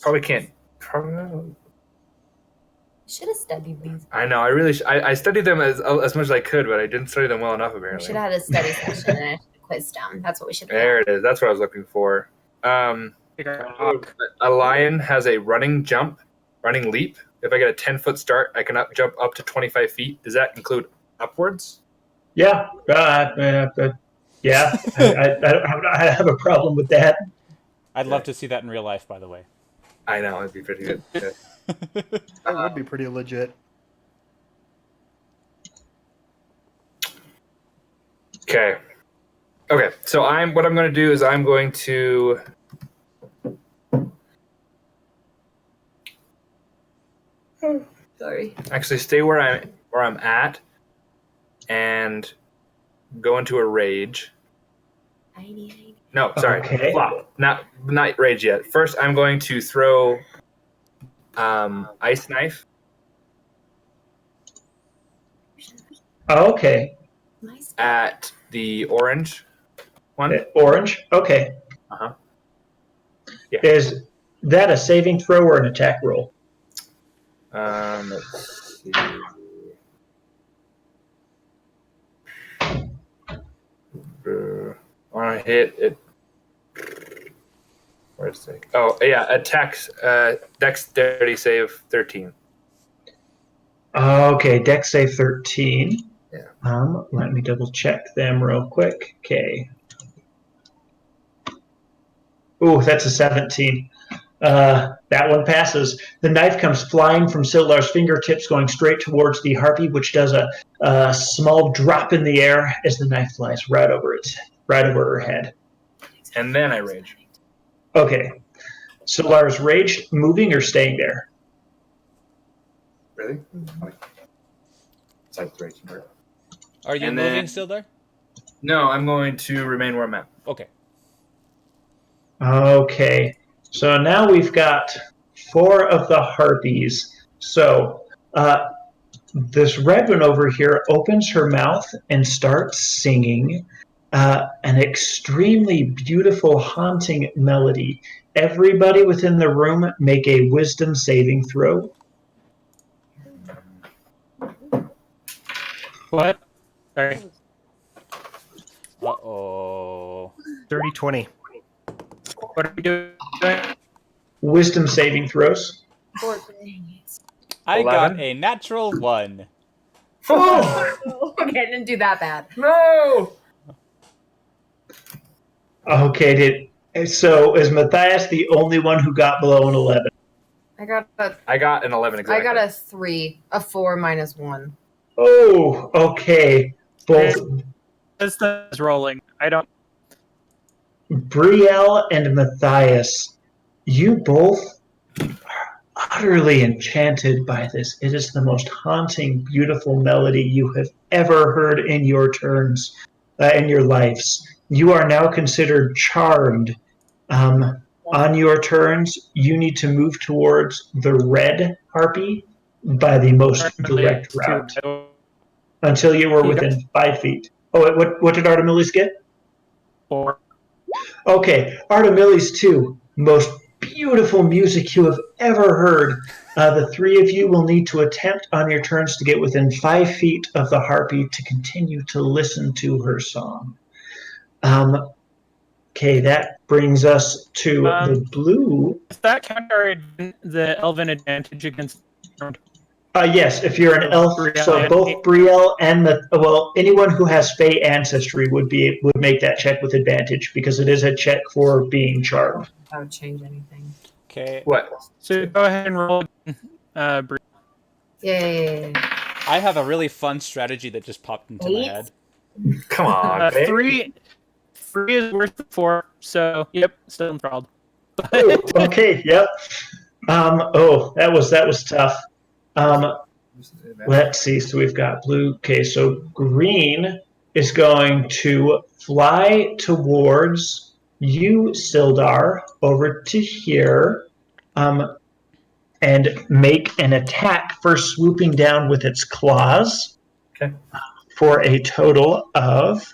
Probably can't. Should have studied these. I know. I really. I studied them as much as I could, but I didn't study them well enough. We Apparently. should have had a study session and a quiz down. That's what we should have There it is. That's what I was looking for. A lion has a running leap. If I get a 10-foot start, I can jump up to 25 feet. Does that include upwards? Yeah. Yeah. I have a problem with that. I'd love to see that in real life, by the way. I know. It'd be pretty good. That would be pretty legit. Okay. Okay. So what I'm going to do is I'm going to Sorry. actually stay where I'm at and go into a rage. No, sorry. Okay. Flop. Not rage yet. First, I'm going to throw ice knife. Okay. At the orange one. Orange? Okay. Uh-huh. Yeah. Is that a saving throw or an attack roll? Let's see. When I hit it, where's it? Oh yeah, attacks. Dexterity save 13. Okay, Dex save 13. Yeah. Let me double check them real quick. Okay. Ooh, that's a 17. That one passes. The knife comes flying from Sildar's fingertips, going straight towards the harpy, which does a small drop in the air as the knife flies right over her head. And then I rage. Okay. Sildar's raged, moving or staying there? Really? Are you And moving then- still there? No, I'm going to remain where I'm at. Okay. Okay. So now we've got 4 of the harpies. So this red one over here opens her mouth and starts singing an extremely beautiful, haunting melody. Everybody within the room make a wisdom saving throw. What? Sorry. Uh-oh. 30-20. What are we doing? Wisdom saving throws. I 11? got a natural 1. Oh Okay, I didn't do that bad. no! Okay, so is Matthias the only one who got below an 11? I got an 11 exactly. I got a 3, a 4 minus 1. Oh, okay. Both This is rolling. I don't. Brielle and Matthias, you both utterly enchanted by this. It is the most haunting, beautiful melody you have ever heard in your turns, in your lives. You are now considered charmed. On your turns, you need to move towards the red harpy by the most direct route until you were within 5 feet. Oh, what did Artemilis get? 4. Okay, Artemilis 2. Most beautiful music you have ever heard. The three of you will need to attempt on your turns to get within 5 feet of the harpy to continue to listen to her song. Okay, that brings us to the blue. Does that count the elven advantage against? Yes, if you're an elf, so both Brielle and anyone who has Fey ancestry would make that check with advantage because it is a check for being charmed. That would change anything. Okay. What? So go ahead and roll. Yay. I have a really fun strategy that just popped into my head. Come on, 3 is worth 4, so yep, still enthralled. Oh, okay, yep. That was tough. Let's see. So we've got blue. Okay, so green is going to fly towards you, Sildar, over to here, and make an attack, first swooping down with its claws. Okay. For a total of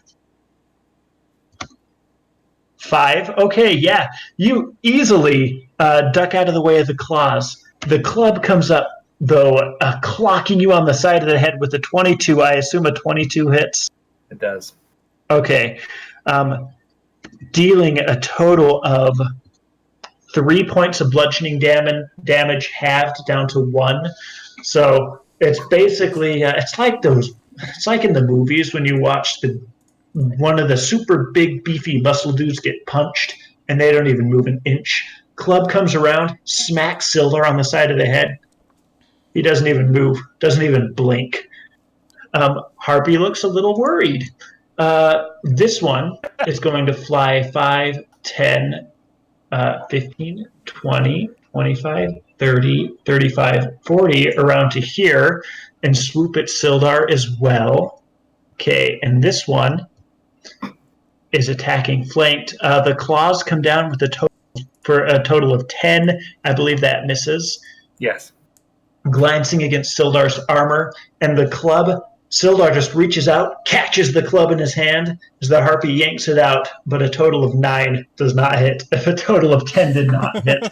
5. Okay, yeah. You easily duck out of the way of the claws. The club comes up, though, clocking you on the side of the head with a 22. I assume a 22 hits. It does. Okay. Dealing a total of 3 points of bludgeoning damage halved down to 1. So it's basically, it's like in the movies when you watch one of the super big, beefy muscle dudes get punched, and they don't even move an inch. Club comes around, smacks Sildar on the side of the head. He doesn't even move, doesn't even blink. Harpy looks a little worried. This one is going to fly 5, 10, 15, 20, 25, 30, 35, 40 around to here and swoop at Sildar as well. Okay, and this one is attacking flanked. The claws come down with a total of 10. I believe that misses. Yes. Glancing against Sildar's armor, and the club, Sildar just reaches out, catches the club in his hand as the harpy yanks it out, but a total of 9 does not hit. If a total of 10 did not hit.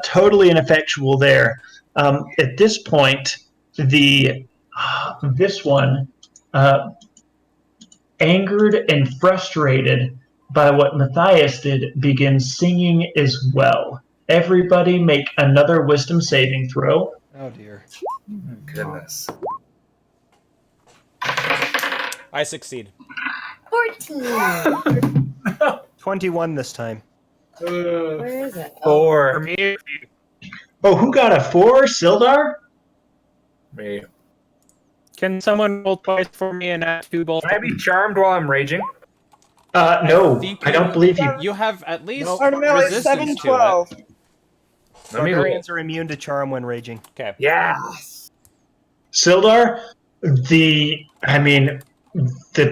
Totally ineffectual there. At this point, this one, angered and frustrated by what Matthias did, begins singing as well. Everybody make another wisdom saving throw. Oh dear. Goodness. I succeed. 14. 21 this time. Where is it? Four. For me, Oh, who got a 4? Sildar? Me. can someone roll twice for me and add 2 both? Can I be charmed while I'm raging? No, think I don't believe you. You have at least Artemis, resistance 7, to 12. Let me roll. Barbarians are immune to charm when raging. it. Okay. Yes. Sildar, the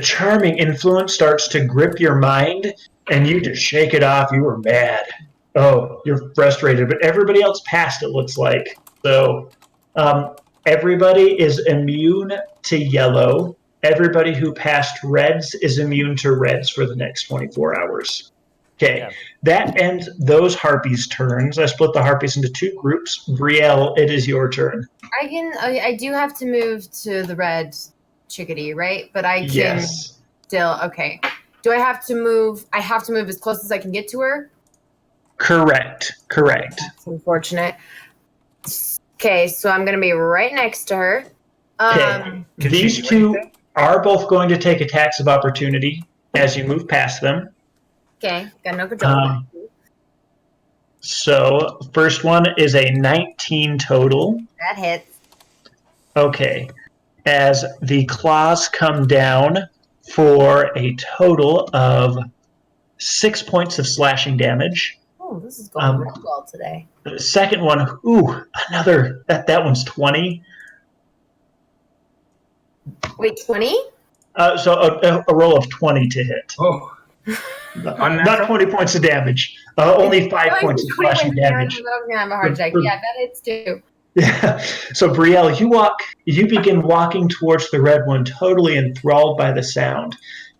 charming influence starts to grip your mind, and you just shake it off. You were mad. Oh, you're frustrated, but everybody else passed, it looks like. So everybody is immune to yellow. Everybody who passed reds is immune to reds for the next 24 hours. Okay, Yeah. That ends those harpies' turns. I split the harpies into 2 groups. Brielle, it is your turn. I do have to move to the red chickadee, right? But I can Yes. still, okay. Do I have to move? I have to move as close as I can get to her? Correct. That's unfortunate. Okay, so I'm going to be right next to her. Okay. These 2 are both going to take attacks of opportunity as you move past them. Okay, got no control. So, first one is a 19 total. That hits. Okay. As the claws come down for a total of 6 points of slashing damage. Oh, this is going real well today. The second one, another, that one's 20. Wait, 20? So a roll of 20 to hit. Oh, Not 20 points of damage. Only 5 points of slashing damage. I was gonna have a heart attack. Yeah, that hits too. Yeah. So Brielle, you begin walking towards the red one, totally enthralled by the sound,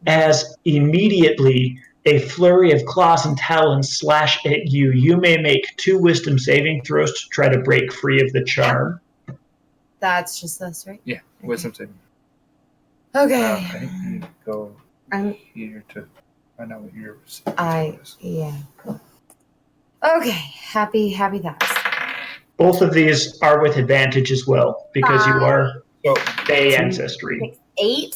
as immediately a flurry of claws and talons slash at you. You may make 2 wisdom saving throws to try to break free of the charm. That's just us, right? yeah. Wisdom saving. Okay. Okay. You go I'm here to find out what your is. yeah. Cool. Okay. Happy thoughts. Both of these are with advantage as well, because you are So Fey ancestry. 6, 8.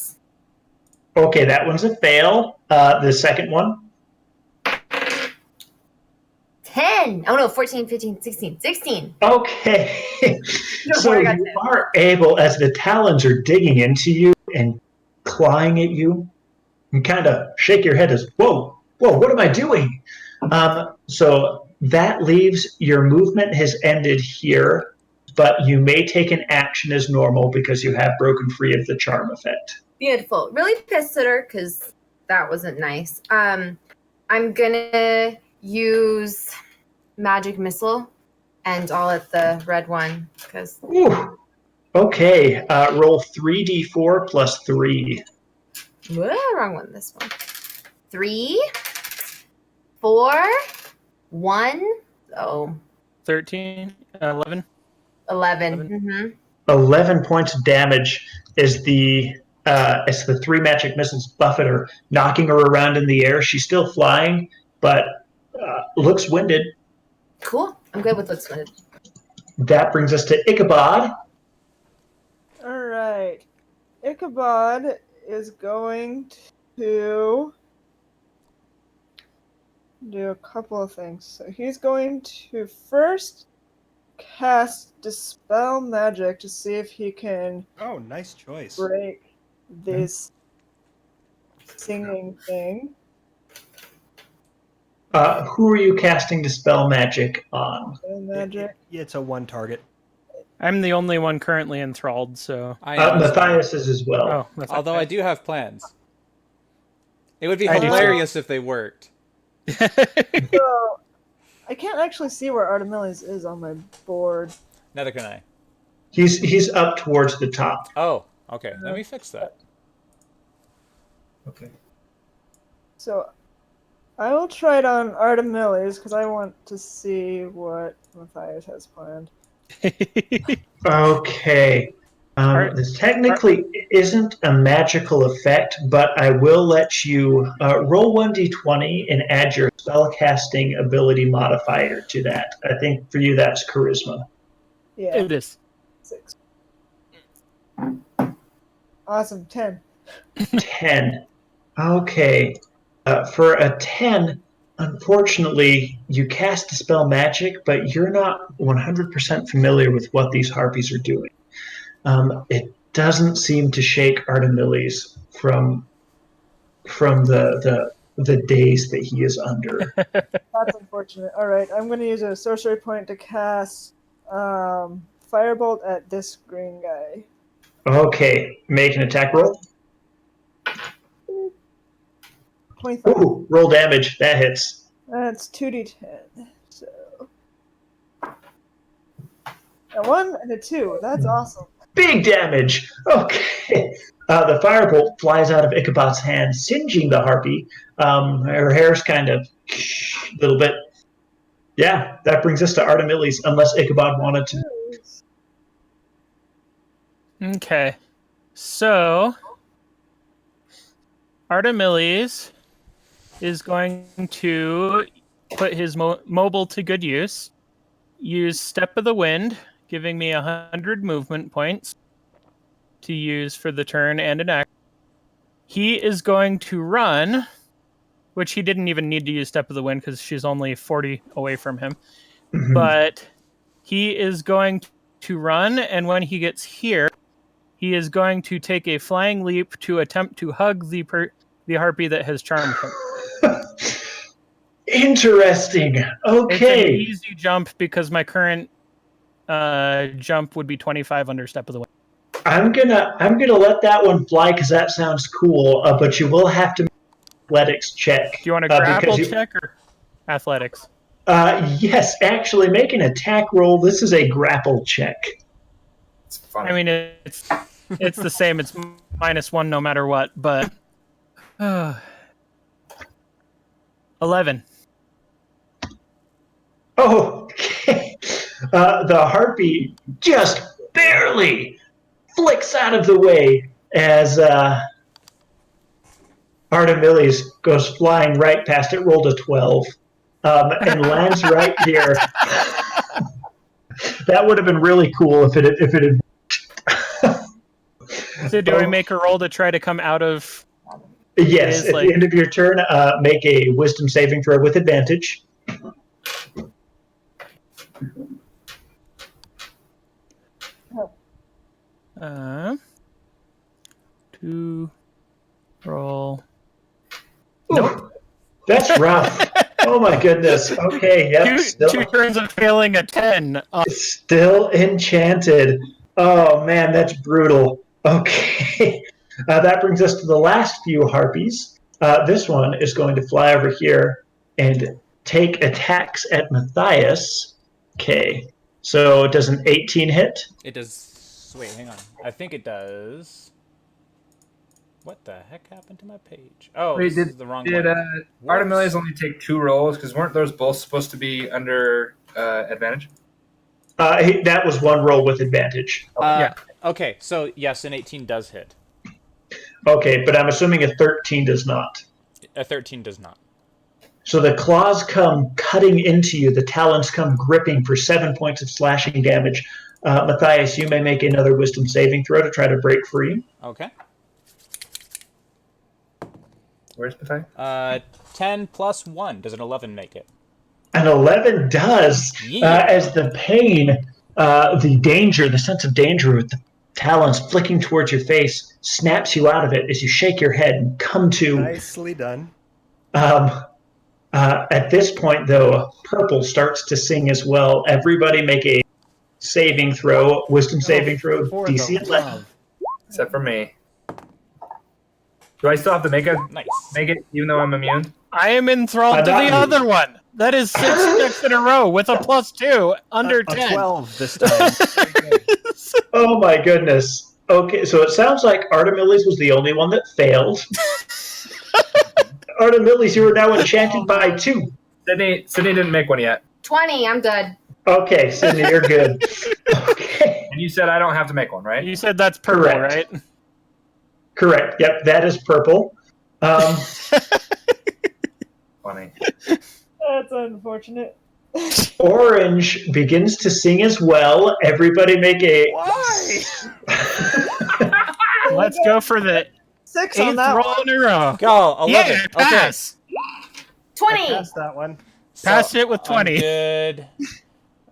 Okay, that one's a fail. The second one? 10. Oh no, 14, 15, 16. 16. Okay. So I got you 10. are able, as the talons are digging into you and clawing at you, you kind of shake your head as, whoa, what am I doing? So that leaves your movement has ended here, but you may take an action as normal because you have broken free of the charm effect. Beautiful. Really pissed at her because that wasn't nice. I'm gonna use magic missile and all at the red one because Ooh. Okay, roll 3d4 plus 3. wrong one. This one. 3, 4, 1. Oh, 13, 11. 11. 11. Mm-hmm. 11 points of damage as the 3 magic missiles buffet her, knocking her around in the air. She's still flying, but looks winded. Cool. I'm good with looks winded. That brings us to Ichabod. All right. Ichabod is going to do a couple of things. So he's going to first cast Dispel Magic to see if he can Oh, nice choice. break this singing thing. Who are you casting Dispel Magic on? Dispel Magic. It's a 1 target. I'm the only one currently enthralled, so. I am as well. Matthias is as well. Oh, that's Although I do have plans. It would be I do too. hilarious if they worked. So I can't actually see where Artemilis is on my board. Neither can I. He's up towards the top. Oh, okay. Let me fix that. okay. So I will try it on Artemilis because I want to see what Matthias has planned. Okay. Are- This technically isn't a magical effect, but I will let you roll 1d20 and add your spellcasting ability modifier to that. I think for you that's charisma. Yeah, It is. 6. Awesome, 10. 10. Okay. For a 10, unfortunately, you cast Dispel Magic, but you're not 100% familiar with what these harpies are doing. It doesn't seem to shake Artemilis from the daze that he is under. That's unfortunate. All right, I'm going to use a sorcery point to cast Firebolt at this green guy. Okay, make an attack roll. 25. Ooh, roll damage. That hits. That's 2d10. So a 1 and a 2. That's awesome. Big damage. Okay. The firebolt flies out of Ichabod's hand, singeing the harpy. Her hair's kind of a little bit. Yeah, that brings us to Artemilis, unless Ichabod wanted to. Okay. So, Artemilis is going to put his mobile to good use. Use Step of the Wind, giving me 100 movement points to use for the turn and an action. He is going to run, which he didn't even need to use Step of the Wind because she's only 40 away from him. Mhm. But he is going to run, and when he gets here, he is going to take a flying leap to attempt to hug the harpy that has charmed him. Interesting. It's Okay. an easy jump because my current jump would be 25 under step of the wind. I'm gonna let that one fly because that sounds cool. But you will have to make an athletics check. Do you want a grapple check or athletics? Yes, actually, make an attack roll. This is a grapple check. It's funny. I mean, it's the same. It's -1 no matter what. But 11. Oh, okay. The harpy just barely flicks out of the way as Artemilius goes flying right past it, rolled a 12, and lands right here. That would have been really cool if it had. So do I make a roll to try to come out of? Yes, at the end of your turn, make a wisdom saving throw with advantage. To roll. Nope. That's rough. Oh my goodness. Okay, yep. Two turns of failing a 10. Still enchanted. Oh man, that's brutal. Okay. That brings us to the last few harpies. This one is going to fly over here and take attacks at Matthias. Okay. So does an 18 hit? It does. Wait, hang on. I think it does. What the heck happened to my page? Oh, Wait, this is the wrong did one. Artemilius only take 2 rolls? Because weren't those both supposed to be under advantage? That was one roll with advantage. Yeah. Okay, so yes, an 18 does hit. Okay, but I'm assuming a 13 does not. A 13 does not. So the claws come cutting into you. The talons come gripping for 7 points of slashing damage. Matthias, you may make another wisdom saving throw to try to break free. Okay. Where's Matthias? 10 plus 1. Does an 11 make it? An 11 does. Yeah. As the pain, the danger, the sense of danger with the talons flicking towards your face snaps you out of it as you shake your head and come to. Nicely done. At this point, though, Purple starts to sing as well. Everybody make a saving throw, wisdom saving throw, For DC the 11. love. Except for me. Do I still have to make it, even though I'm immune? I am enthralled to the other one. That is 6 checks in a row with a +2 under 10. 12 this time. Oh my goodness. Okay, so it sounds like Artemilius was the only one that failed. Artemilius, you are now enchanted by 2. Sydney didn't make one yet. 20, I'm good. Okay, Sydney, you're good. Okay. And you said I don't have to make one, right? You said that's purple, Correct. right? Correct. Yep, that is Purple. Funny. That's unfortunate. Orange begins to sing as well. Everybody make a... Why? Let's go for the 6 on 8th that roll one. in a row. Go, 11. Yeah, Okay. pass. 20. Passed that one. Pass it with 20. I'm good.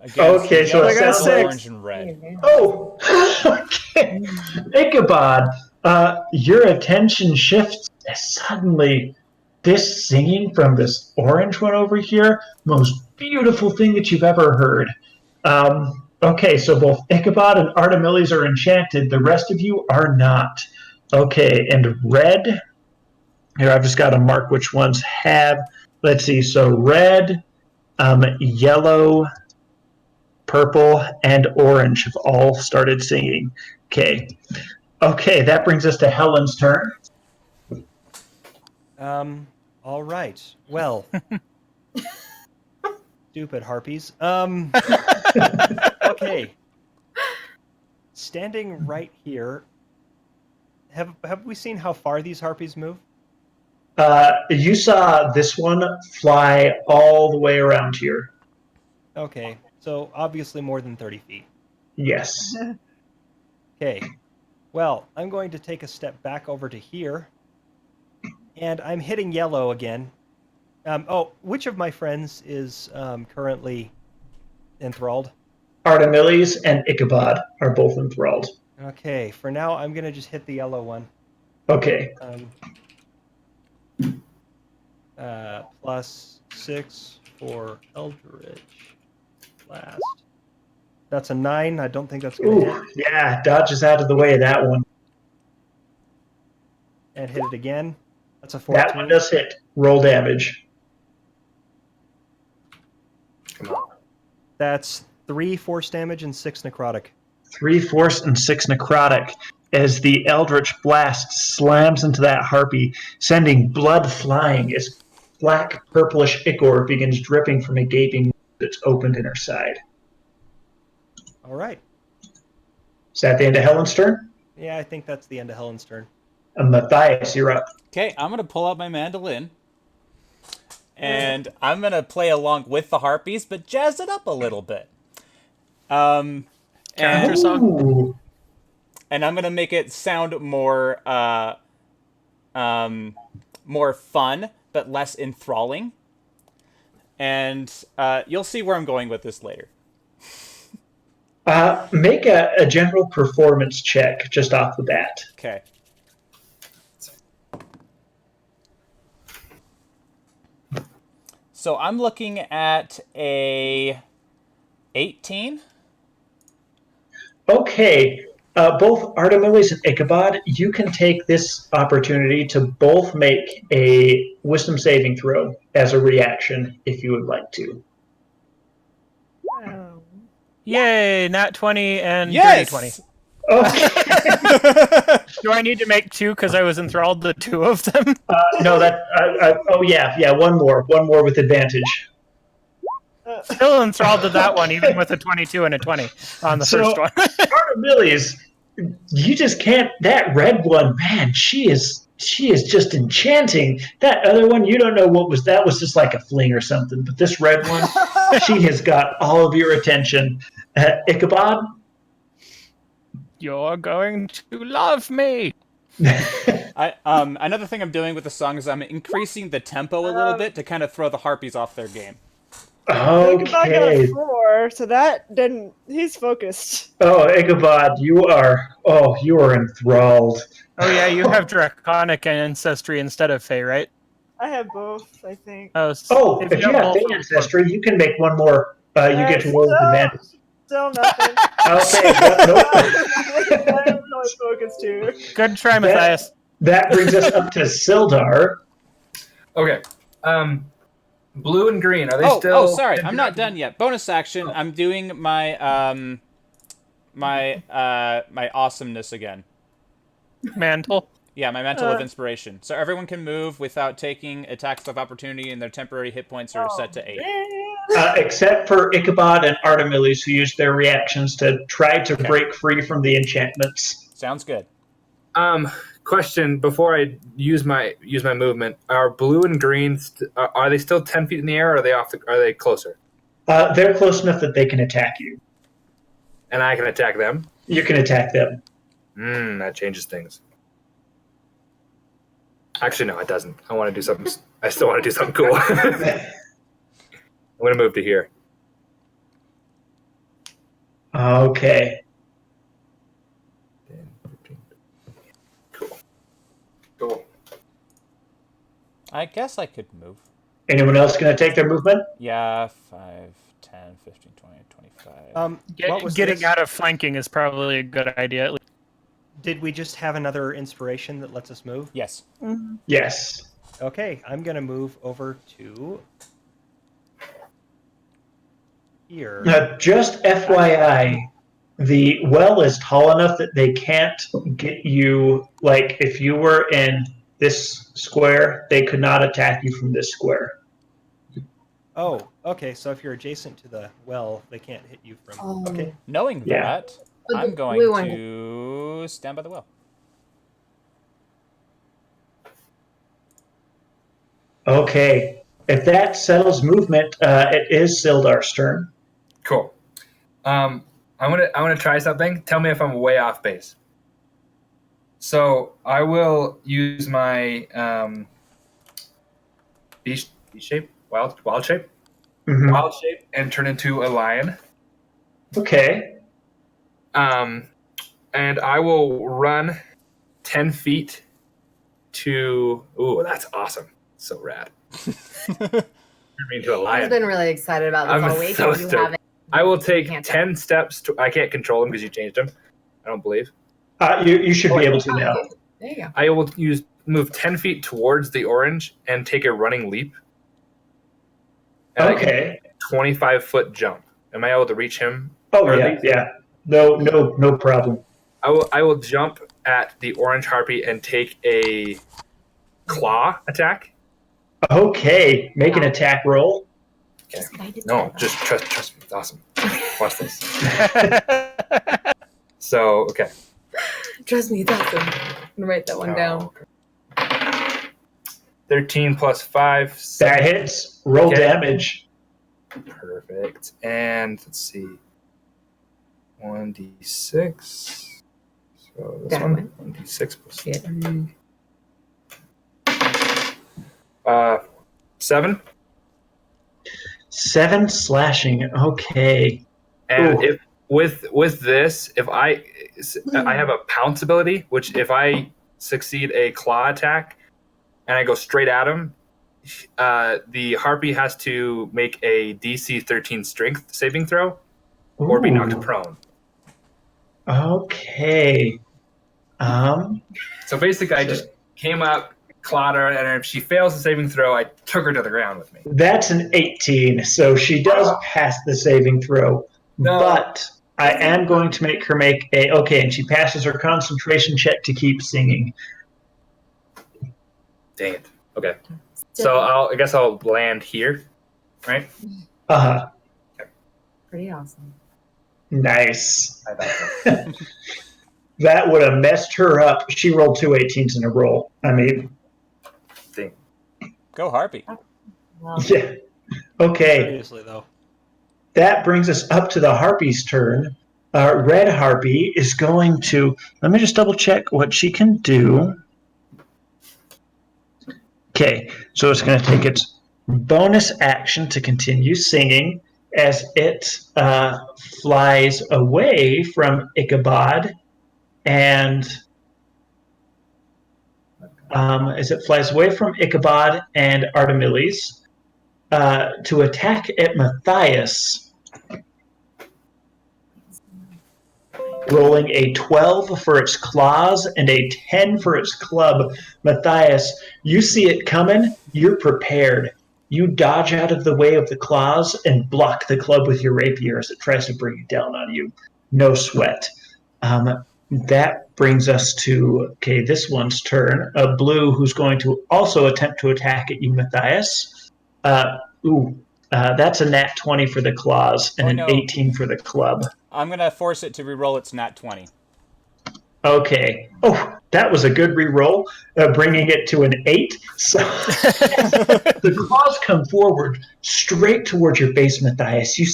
Against Okay, so yellow, it sounds like- orange, and red. Oh! Okay. Ichabod, your attention shifts as suddenly this singing from this orange one over here, most beautiful thing that you've ever heard. Okay, so both Ichabod and Artemilius are enchanted. The rest of you are not. Okay, and red. Here, I've just got to mark which ones have. Let's see. So red, yellow, purple, and orange have all started singing. Okay. Okay, that brings us to Helen's turn. All right. Well. Stupid harpies. Okay. Standing right here. Have we seen how far these harpies move? You saw this one fly all the way around here. Okay. So obviously more than 30 feet. Yes. Okay. Well, I'm going to take a step back over to here. And I'm hitting yellow again. Which of my friends is currently enthralled? Artemilius and Ichabod are both enthralled. Okay, for now I'm going to just hit the yellow one. Okay. Plus 6 for Eldritch Blast. That's a 9. I don't think that's going to hit. Ooh, yeah, dodges out of the way of that one. And hit it again. That's a 14. That one does hit. Roll damage. Come on. That's 3 force damage and 6 necrotic. 3 force and 6 necrotic as the Eldritch Blast slams into that harpy, sending blood flying as black purplish ichor begins dripping from a gaping that's opened in her side. All right. Is that the end of Helen's turn? Yeah, I think that's the end of Helen's turn. Matthias, you're up. Okay, I'm going to pull out my mandolin. And I'm going to play along with the harpies, but jazz it up a little bit. Character And, song. Ooh. and I'm going to make it sound more more fun, but less enthralling. And you'll see where I'm going with this later. Make a general performance check just off the bat. Okay. So I'm looking at a 18. Okay, both Artemides and Ichabod, you can take this opportunity to both make a wisdom saving throw as a reaction if you would like to. Yay, nat 20 and Yes! dirty 20. Okay. Do I need to make 2 because I was enthralled to 2 of them? No, oh yeah, one more with advantage. Still enthralled to that one, even with a 22 and a 20 on the first one. Artemides, you just can't. That red one, man, she is just enchanting. That other one, you don't know what was. That was just like a fling or something. But this red one, she has got all of your attention. Ichabod. You're going to love me. Another thing I'm doing with the song is I'm increasing the tempo a little bit to kind of throw the harpies off their game. Ichabod got Okay. a 4, so that didn't. He's focused. Oh, Ichabod, you are enthralled. Oh yeah, you have draconic ancestry instead of Fey, right? I have both, I think. Oh, if you have both Fey ancestry, you can make one more. You get to roll with advantage. Still nothing. Okay, nope. I'm really focused here. Good try, Matthias. That brings us up to Sildar. Okay. Blue and green, are they still... Oh, sorry, I'm not done yet. Bonus action, I'm doing my my awesomeness again. Mantle. Yeah, my mantle of inspiration. So everyone can move without taking attacks of opportunity, and their temporary hit points are set to 8. Except for Ichabod and Artemides, who used their reactions to try to break free from the enchantments. Sounds good. Question before I use my movement: are blue and green are they still 10 feet in the air, or are they are they closer? They're close enough that they can attack you. And I can attack them. You can attack them. That changes things. Actually, no, it doesn't. I want to do something. I still want to do something cool. I'm going to move to here. Okay. 10, 15. Cool. I guess I could move. Anyone else going to take their movement? Yeah, 5, 10, 15, 20, 25. What was Getting this? out of flanking is probably a good idea. At least. Did we just have another inspiration that lets us move? Yes. Yes. Okay, I'm going to move over to here. Just FYI, the well is tall enough that they can't get you, like, if you were in this square, they could not attack you from this square. Oh, okay, so if you're adjacent to the well, they can't hit you from... Okay. Knowing Yeah. that, But I'm the going blue one- to stand by the well. Okay. If that settles movement, it is Sildar's turn. Cool. I'm gonna try something. Tell me if I'm way off base. So I will use my beast shape, wild shape, Mhm. wild shape, and turn into a lion. Okay. And I will run 10 feet to. Ooh, that's awesome! So rad. Turn me into a I've lion. been really excited about this I'm all week. so and you stoked. haven't. I will take Can't 10 steps. I can't control him because you changed him. I don't believe. You should be able to now. There you go. I will move 10 feet towards the orange and take a running leap. And I can Okay. 25-foot jump. Am I able to reach him? Oh Or yeah, these- yeah. No problem. I will jump at the orange harpy and take a claw attack. Okay, make an attack roll. Just bite it No, down. just trust me. It's awesome. Watch this. So, okay. Trust me, it's awesome. I'm gonna write that one down. Okay. 13 plus 5. That hits. Roll Okay. damage. Perfect. And let's see. 1d6. So this That one. one. 1d6 plus Yeah. 3. 7. 7 slashing. Okay. And Ooh. if with this, if I have a pounce ability, which if I succeed a claw attack and I go straight at him, the harpy has to make a DC 13 strength saving throw or be knocked Ooh. prone. Okay. So basically, I just came up, clawed her, and if she fails the saving throw, I took her to the ground with me. That's an 18, so she does pass the saving throw. No. But I am going to make her make a... Okay, and she passes her concentration check to keep singing. Dang it. Okay. So I guess I'll land here, right? Uh-huh. Pretty awesome. Nice. I thought so. That would have messed her up. She rolled 2 18s in a row. I mean, Dang. Go Harpy. Well, yeah. Okay. Seriously, though. That brings us up to the Harpy's turn. Red Harpy is going to... Let me just double check what she can do. Okay, so it's going to take its bonus action to continue singing as it flies away from Ichabod and Artemiles to attack at Matthias, rolling a 12 for its claws and a 10 for its club. Matthias, you see it coming, you're prepared. You dodge out of the way of the claws and block the club with your rapier as it tries to bring it down on you. No sweat. That brings us to, this one's turn. Blue, who's going to also attempt to attack at you, Matthias. That's a nat 20 for the claws and an 18 for the club. I'm going to force it to reroll its nat 20. Okay. Oh, that was a good re-roll, bringing it to an 8. So the claws come forward straight towards your face, Matthias. You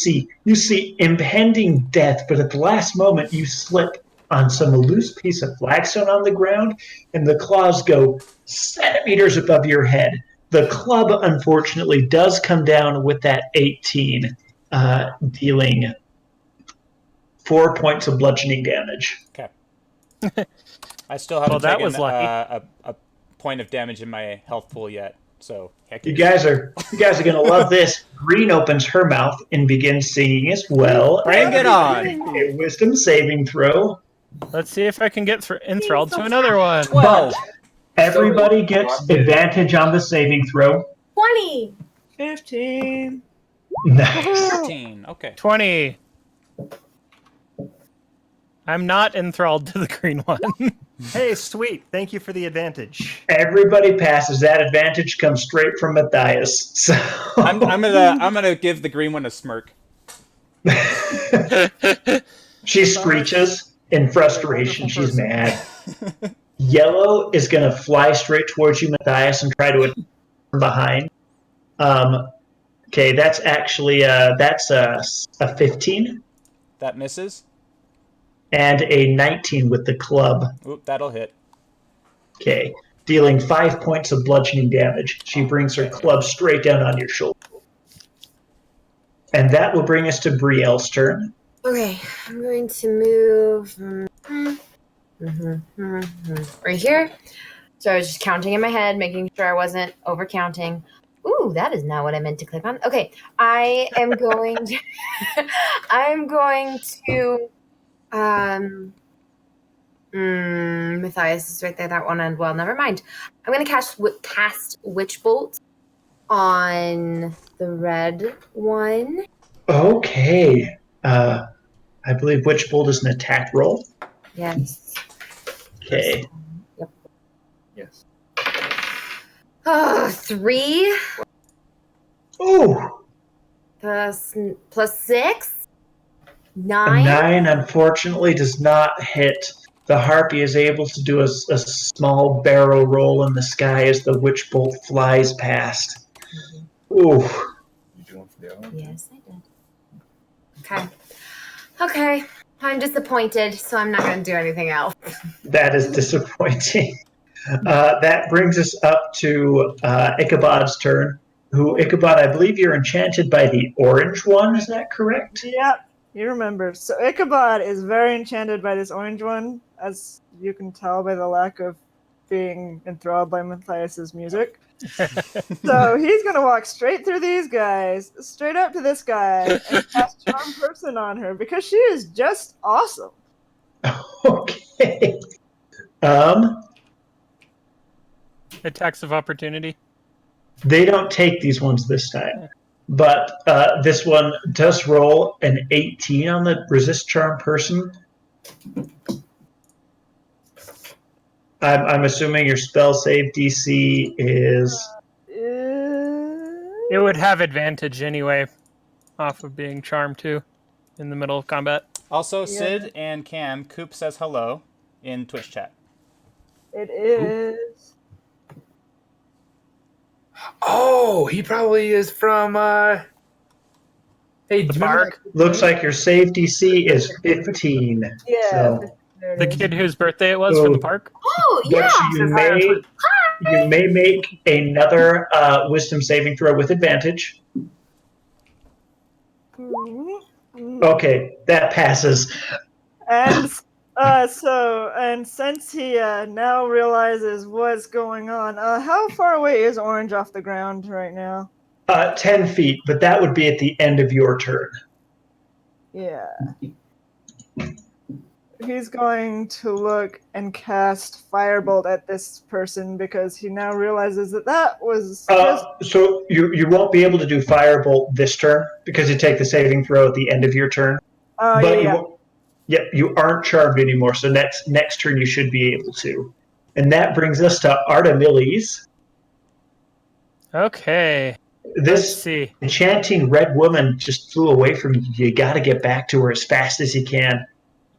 see impending death, but at the last moment you slip on some loose piece of flagstone on the ground, and the claws go centimeters above your head. The club, unfortunately, does come down with that 18, dealing 4 points of bludgeoning damage. Okay. I still haven't that taken was lucky. a point of damage in my health pool yet, so heck You yes. guys are gonna love this. Green opens her mouth and begins singing as well. Bring it on. A wisdom saving throw. Let's see if I can get enthralled to another one. 12. Everybody gets advantage on the saving throw. 20. 15. Nice. 13. Okay. 20. I'm not enthralled to the green one. Hey, sweet. Thank you for the advantage. Everybody passes. That advantage comes straight from Matthias. So I'm gonna give the green one a smirk. she screeches in frustration. She's mad. Yellow is going to fly straight towards you, Matthias, and try to attack from behind. That's actually that's a 15 That misses. and a 19 with the club. Oop, that'll hit. Okay, dealing 5 points of bludgeoning damage. She brings her club straight down on your shoulder. And that will bring us to Brielle's turn. Okay, I'm going to move right here. So I was just counting in my head, making sure I wasn't over counting. Ooh, that is not what I meant to click on. Okay, I am going to. I'm going to. Matthias is right there. That one, and well, never mind. I'm going to cast Witch Bolt on the red one. Okay. I believe Witch Bolt is an attack roll. Yes. Okay. Yep. Yes. Oh, 3 Ooh. plus 6, A 9. 9, unfortunately, does not hit. The harpy is able to do a small barrel roll in the sky as the witch bolt flies past. Ooh. You doing for the other one? Yes, I did. Okay. Okay. I'm disappointed, so I'm not going to do anything else. That is disappointing. That brings us up to Ichabod's turn. Ichabod, I believe you're enchanted by the orange one, is that correct? Yep, you remember. So Ichabod is very enchanted by this orange one, as you can tell by the lack of being enthralled by Matthias's music. So he's gonna walk straight through these guys, straight up to this guy, and cast Charm Person on her because she is just awesome. Okay. Attacks of opportunity. They don't take these ones this time. But this one does roll an 18 on the resist charm person. I'm assuming your spell save DC is... It would have advantage anyway, off of being charmed too, in the middle of combat. Also, Sid and Cam, Coop says hello in Twitch chat. It is. Oh, he probably is from. Hey, Mark. Looks like your save DC is 15. Yeah. So, There it The is. kid whose birthday it was for the park. Oh, but yeah. you may make another wisdom saving throw with advantage. Okay, that passes. And and since he now realizes what's going on, how far away is Orange off the ground right now? 10 feet, but that would be at the end of your turn. Yeah. He's going to look and cast Firebolt at this person because he now realizes that was just... So you won't be able to do Firebolt this turn because you take the saving throw at the end of your turn. But you aren't charmed anymore, so next turn you should be able to. And that brings us to Artemiles. Okay. Let's This see. enchanting red woman just flew away from you. You got to get back to her as fast as you can.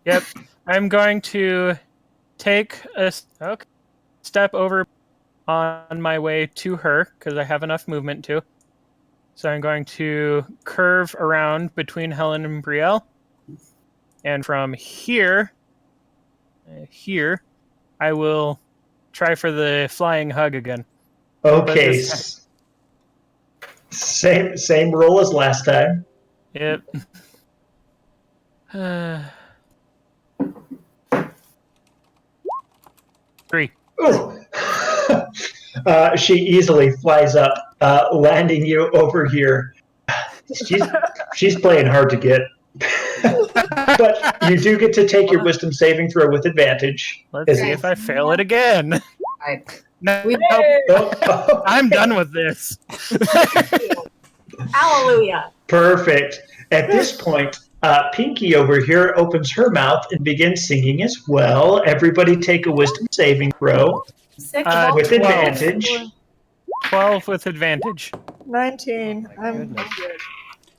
Yep. I'm going to take a step over on my way to her because I have enough movement to. So I'm going to curve around between Helen and Brielle. And from here, I will try for the flying hug again. Okay. Same roll as last time. Yep. 3. Ooh. She easily flies up, landing you over here. She's playing hard to get. But you do get to take your wisdom saving throw with advantage. Let's see if I fail it again. No, I'm done with this. Hallelujah. Perfect. At this point, Pinky over here opens her mouth and begins singing as well. Everybody take a wisdom saving throw with 12. advantage. 12 with advantage. 19. Oh my I'm goodness. good.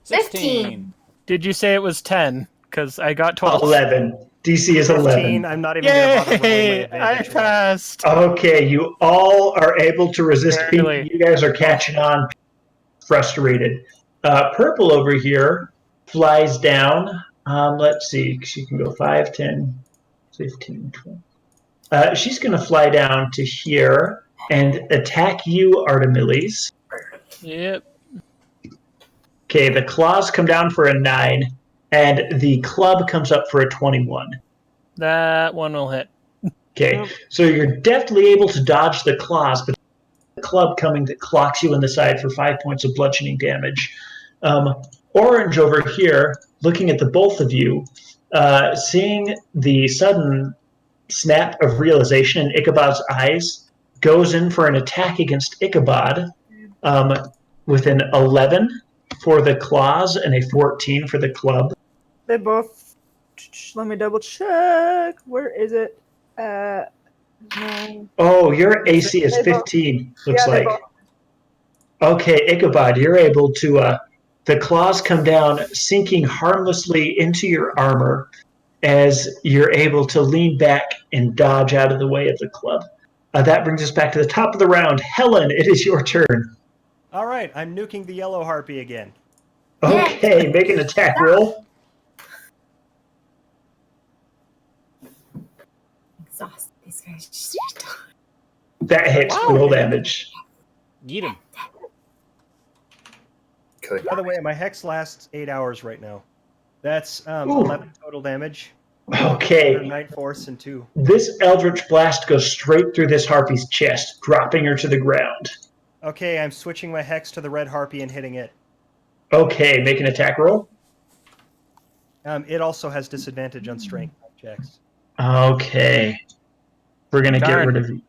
16. Did you say it was 10? Because I got 12. 11. DC is 11. 15. I'm not even going to bother rolling my Yay! I advantage. passed. Okay, you all are able to resist Barely. Pinky. You guys are catching on, frustrated. Purple over here flies down. Let's see. She can go 5, 10, 15, 20. She's going to fly down to here and attack you, Artemiles. Yep. Okay, the claws come down for a 9, and the club comes up for a 21. That one will hit. Okay, so you're definitely able to dodge the claws, but club coming that clocks you in the side for 5 points of bludgeoning damage. Orange over here, looking at the both of you, seeing the sudden snap of realization in Ichabod's eyes, goes in for an attack against Ichabod with an 11 for the claws and a 14 for the club. They both. Let me double check. Where is it? No. Oh, your AC is 15, looks Yeah, they like. Okay, Ichabod, you're able to. The claws come down, sinking harmlessly into your armor as you're able to lean back and dodge out of the way of the club. That brings us back to the top of the round. Helen, it is your turn. All right, I'm nuking the yellow harpy again. Okay, make an attack roll. Exhaust these guys. That hits. Roll damage. Eat him. By the way, my hex lasts 8 hours right now. That's 11 total damage. Okay. 9 force and 2. This Eldritch Blast goes straight through this harpy's chest, dropping her to the ground. Okay, I'm switching my hex to the red harpy and hitting it. Okay, make an attack roll. It also has disadvantage on strength checks. Okay. We're going to get Darn. rid of you.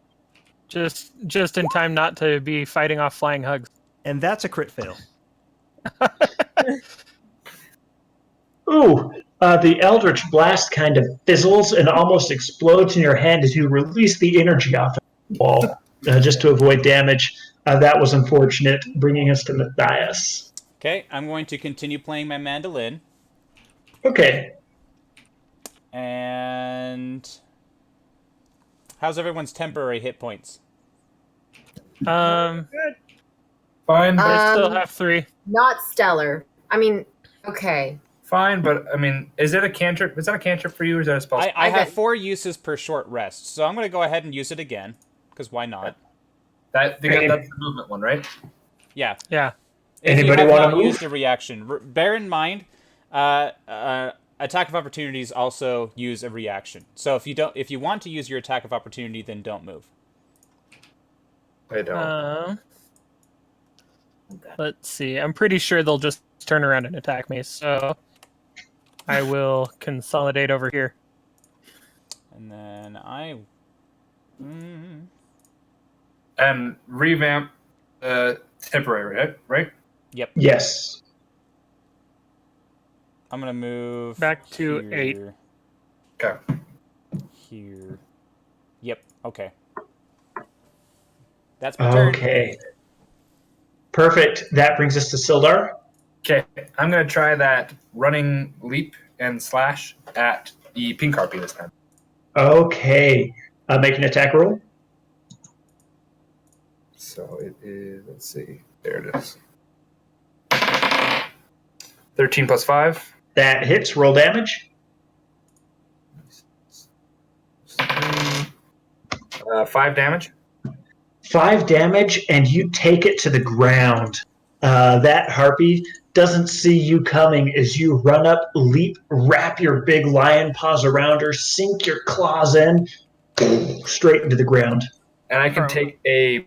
Just in time not to be fighting off flying hugs. And that's a crit fail. Ooh, the Eldritch Blast kind of fizzles and almost explodes in your hand as you release the energy off the wall, just to avoid damage. That was unfortunate, bringing us to Matthias. Okay, I'm going to continue playing my mandolin. Okay. And how's everyone's temporary hit points? Fine. I still have 3. Not stellar. I mean, okay. Fine, but I mean, is it a cantrip? Is that a cantrip for you, or is that a spell? I have 4 uses per short rest, so I'm going to go ahead and use it again, because why not? That's the movement one, right? Yeah. Yeah. If Anybody you have wanna not move? used a reaction, bear in mind, attack of opportunities also use a reaction. So if you want to use your attack of opportunity, then don't move. I don't. Let's see. I'm pretty sure they'll just turn around and attack me, so I will consolidate over here. And then And revamp temporary, right? Yep. Yes. I'm going to move Back to here, 8. Okay. Here. Yep. Okay. That's my turn. Okay. Perfect. That brings us to Sildar. Okay, I'm gonna try that running leap and slash at the pink harpy this time. Okay. Make an attack roll. So it is. Let's see. There it is. 13 plus 5. That hits. Roll damage. 5 damage. 5 damage, and you take it to the ground. That harpy doesn't see you coming as you run up, leap, wrap your big lion paws around her, sink your claws in, straight into the ground. And I can take a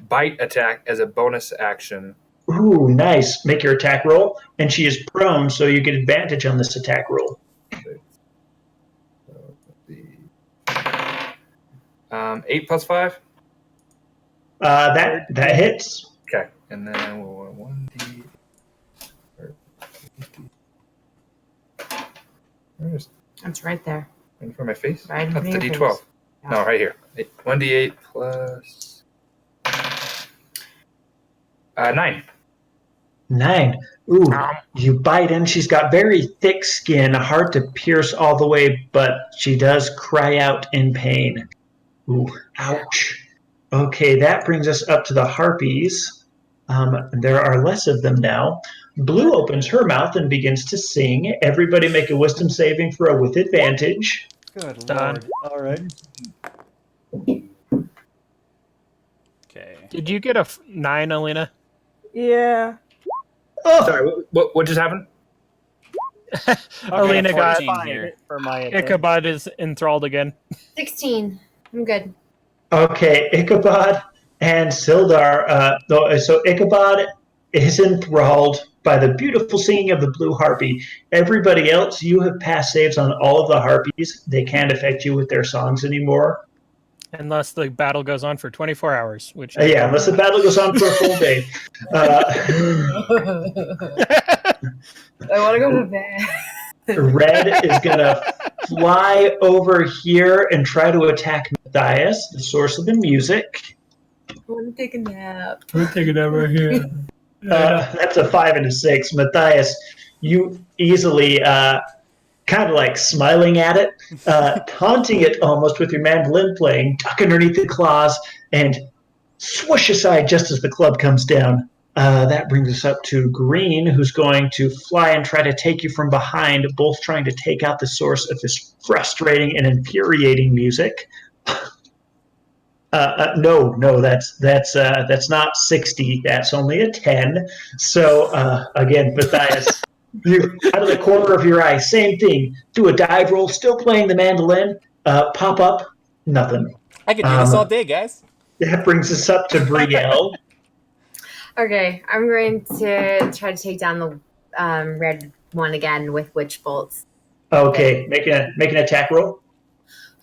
bite attack as a bonus action. Ooh, nice. Make your attack roll, and she is prone, so you get advantage on this attack roll. 8 plus 5. That hits. Okay, and then we'll 1d. Where's It's right there. in front of my face? Right in That's front the of your d12. face. No, right here. 1d8 plus 9. 9. Ooh, you bite in. She's got very thick skin, hard to pierce all the way, but she does cry out in pain. Ooh, ouch. Okay, that brings us up to the harpies. There are less of them now. Blue opens her mouth and begins to sing. Everybody make a wisdom saving throw with advantage. Good Done. lord. All right. Okay. Did you get a 9, Alina? Yeah. Sorry, what just happened? Alina got 14 here. For my attack. Ichabod is enthralled again. 16. I'm good. Okay, Ichabod And Sildar, so Ichabod is enthralled by the beautiful singing of the blue harpy. Everybody else, you have passed saves on all of the harpies. They can't affect you with their songs anymore. Unless the battle goes on for 24 hours, which Yeah, unless the battle goes on for a full day. I want to go to bed. Red is going to fly over here and try to attack Matthias, the source of the music. I want to take a nap. We're taking over here. That's a 5 and a 6. Matthias, you easily kind of like smiling at it, taunting it almost with your mandolin playing, tuck underneath the claws, and swoosh aside just as the club comes down. That brings us up to Green, who's going to fly and try to take you from behind, both trying to take out the source of this frustrating and infuriating music. No, that's not 60. That's only a 10. So again, Matthias, you out of the corner of your eye, same thing. Do a dive roll, still playing the mandolin. Pop up, nothing. I could do this all day, guys. That brings us up to Brielle. Okay, I'm going to try to take down the red one again with witch bolts. Okay, make an attack roll.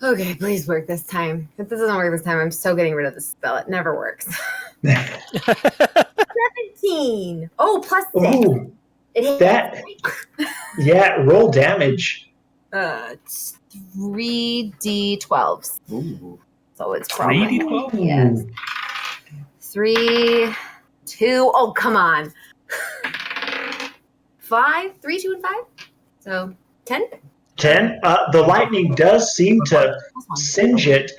Okay, please work this time. If this doesn't work this time, I'm so getting rid of this spell. It never works. 17. Oh, plus 6. Ooh, It hit. that. Yeah, roll damage. 3d12s. Ooh. So it's probably 3d12? yes. 3, 2. Oh, come on. 5, 3, 2, and 5. So 10. 10. The lightning does seem to singe it.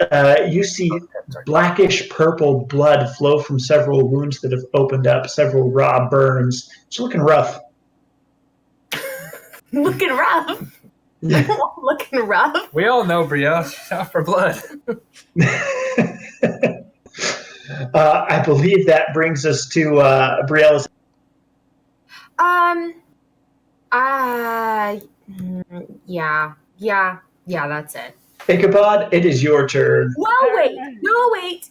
You see blackish purple blood flow from several wounds that have opened up, several raw burns. It's looking rough. Looking rough. Looking rough. We all know Brielle. Out for blood. I believe that brings us to Brielle's. Yeah, that's it. Ichabod, it is your turn. Wait.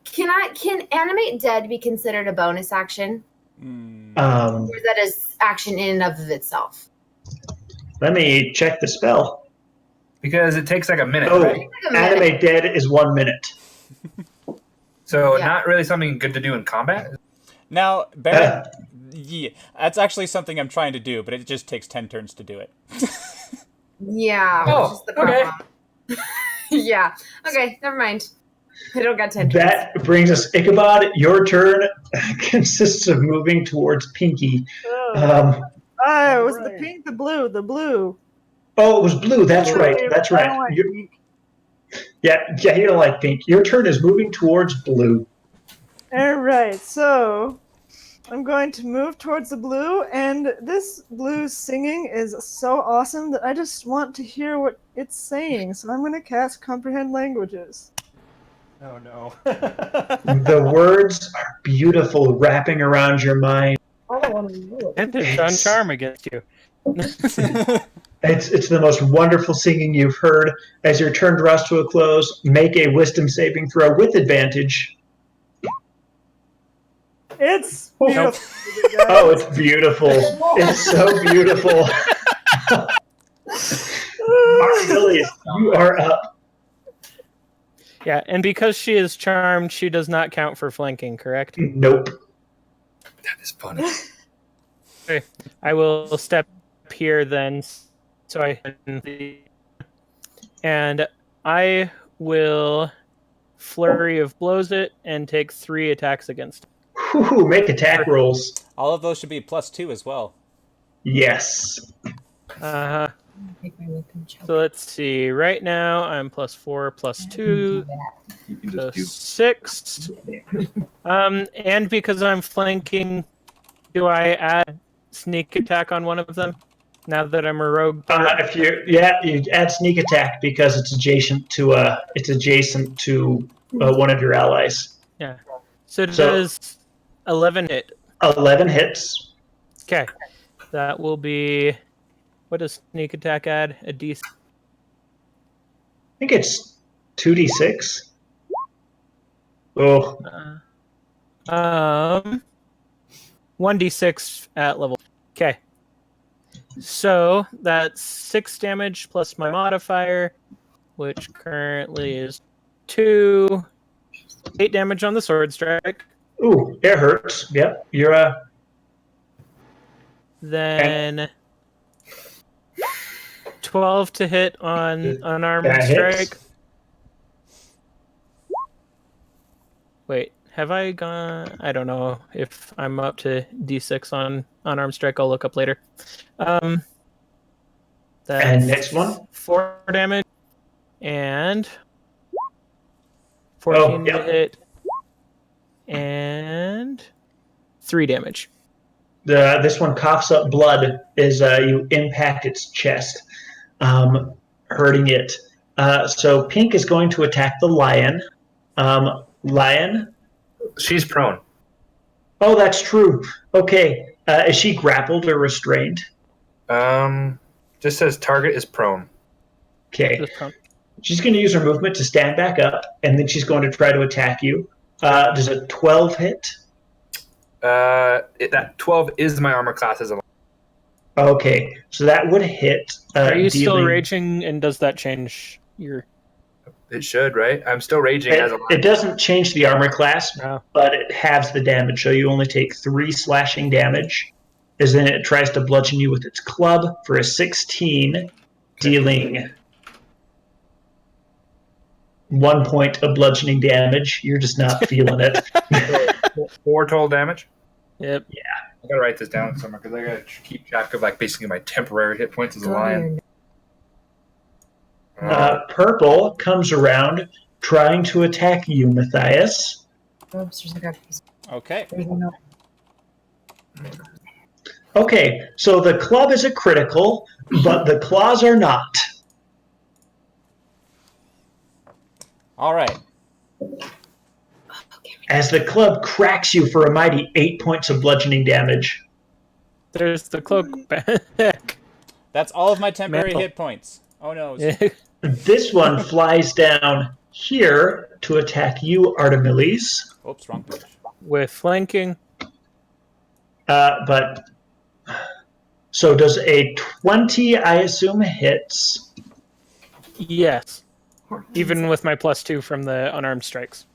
Can animate dead be considered a bonus action? Or is that an action in and of itself? Let me check the spell. Because it takes like a minute, Oh, right? animate dead is 1 minute. So Yeah. not really something good to do in combat? Now, Barry, yeah, that's actually something I'm trying to do, but it just takes 10 turns to do it. Yeah. Oh, which is the problem. Yeah. Okay, never mind. I don't got 10 turns. That brings us, Ichabod, your turn consists of moving towards Pinky. Oh, it was the pink, the blue. Oh, it was blue. That's right. I That's don't right. like You- pink. yeah, you don't like pink. Your turn is moving towards blue. All right, so I'm going to move towards the blue, and this blue singing is so awesome that I just want to hear what it's saying. So I'm going to cast Comprehend Languages. Oh no. The words are beautiful, wrapping around your mind. And it's on charm against you. It's the most wonderful singing you've heard. As your turn draws to a close, make a wisdom saving throw with advantage. It's Nope. beautiful. Oh, it's beautiful. It's so beautiful. Achilles, you are up. Yeah, and because she is charmed, she does not count for flanking, correct? Nope. That is funny. Okay. I will step here then, so and I will flurry of blows it and take 3 attacks against it. Whew, make attack rolls. All of those should be +2 as well. Yes. Uh-huh. So let's see. Right now, I'm +4, +2, so 6. And because I'm flanking, do I add sneak attack on one of them? Now that I'm a rogue. If you add sneak attack because it's adjacent to one of your allies. Yeah. So does 11 hit? 11 hits. Okay. That will be. What does sneak attack add? A D. I think it's 2d6. Oh, 1d6 at level. Okay. So that's 6 damage plus my modifier, which currently is 2. 8 damage on the sword strike. ooh, it hurts. Yep, you're Then 12 to hit on unarmed that strike. hits. Wait, have I gone? I don't know if I'm up to D6 on unarmed strike. I'll look up later. That's And next one? 4 damage and 14 to yep. hit and 3 damage. This one coughs up blood as you impact its chest, hurting it. So Pink is going to attack the lion. Lion? She's prone. Oh, that's true. Okay. Is she grappled or restrained? Just says target is prone. Okay. She's going to use her movement to stand back up, and then she's going to try to attack you. Does a 12 hit? That 12 is my armor class as a. Okay, so that would hit. Are you still raging, and does that change your... It should, right? I'm still raging as a lion. It doesn't change the armor class, but it halves the damage, so you only take 3 slashing damage. As then it tries to bludgeon you with its club for a 16, dealing 1 point of bludgeoning damage. You're just not feeling it. 4 total damage? Yep. Yeah. I gotta write this down somewhere because I gotta keep track of like basically my temporary hit points as a lion. Purple comes around trying to attack you, Matthias. Okay. Okay, so the club is a critical, but the claws are not. All right. As the club cracks you for a mighty 8 points of bludgeoning damage. There's the cloak back. That's all of my temporary hit points. Oh no. This one flies down here to attack you, Artemiles. Oops, wrong page. With flanking. But so does a 20, I assume, hits? Yes. Even with my +2 from the unarmed strikes.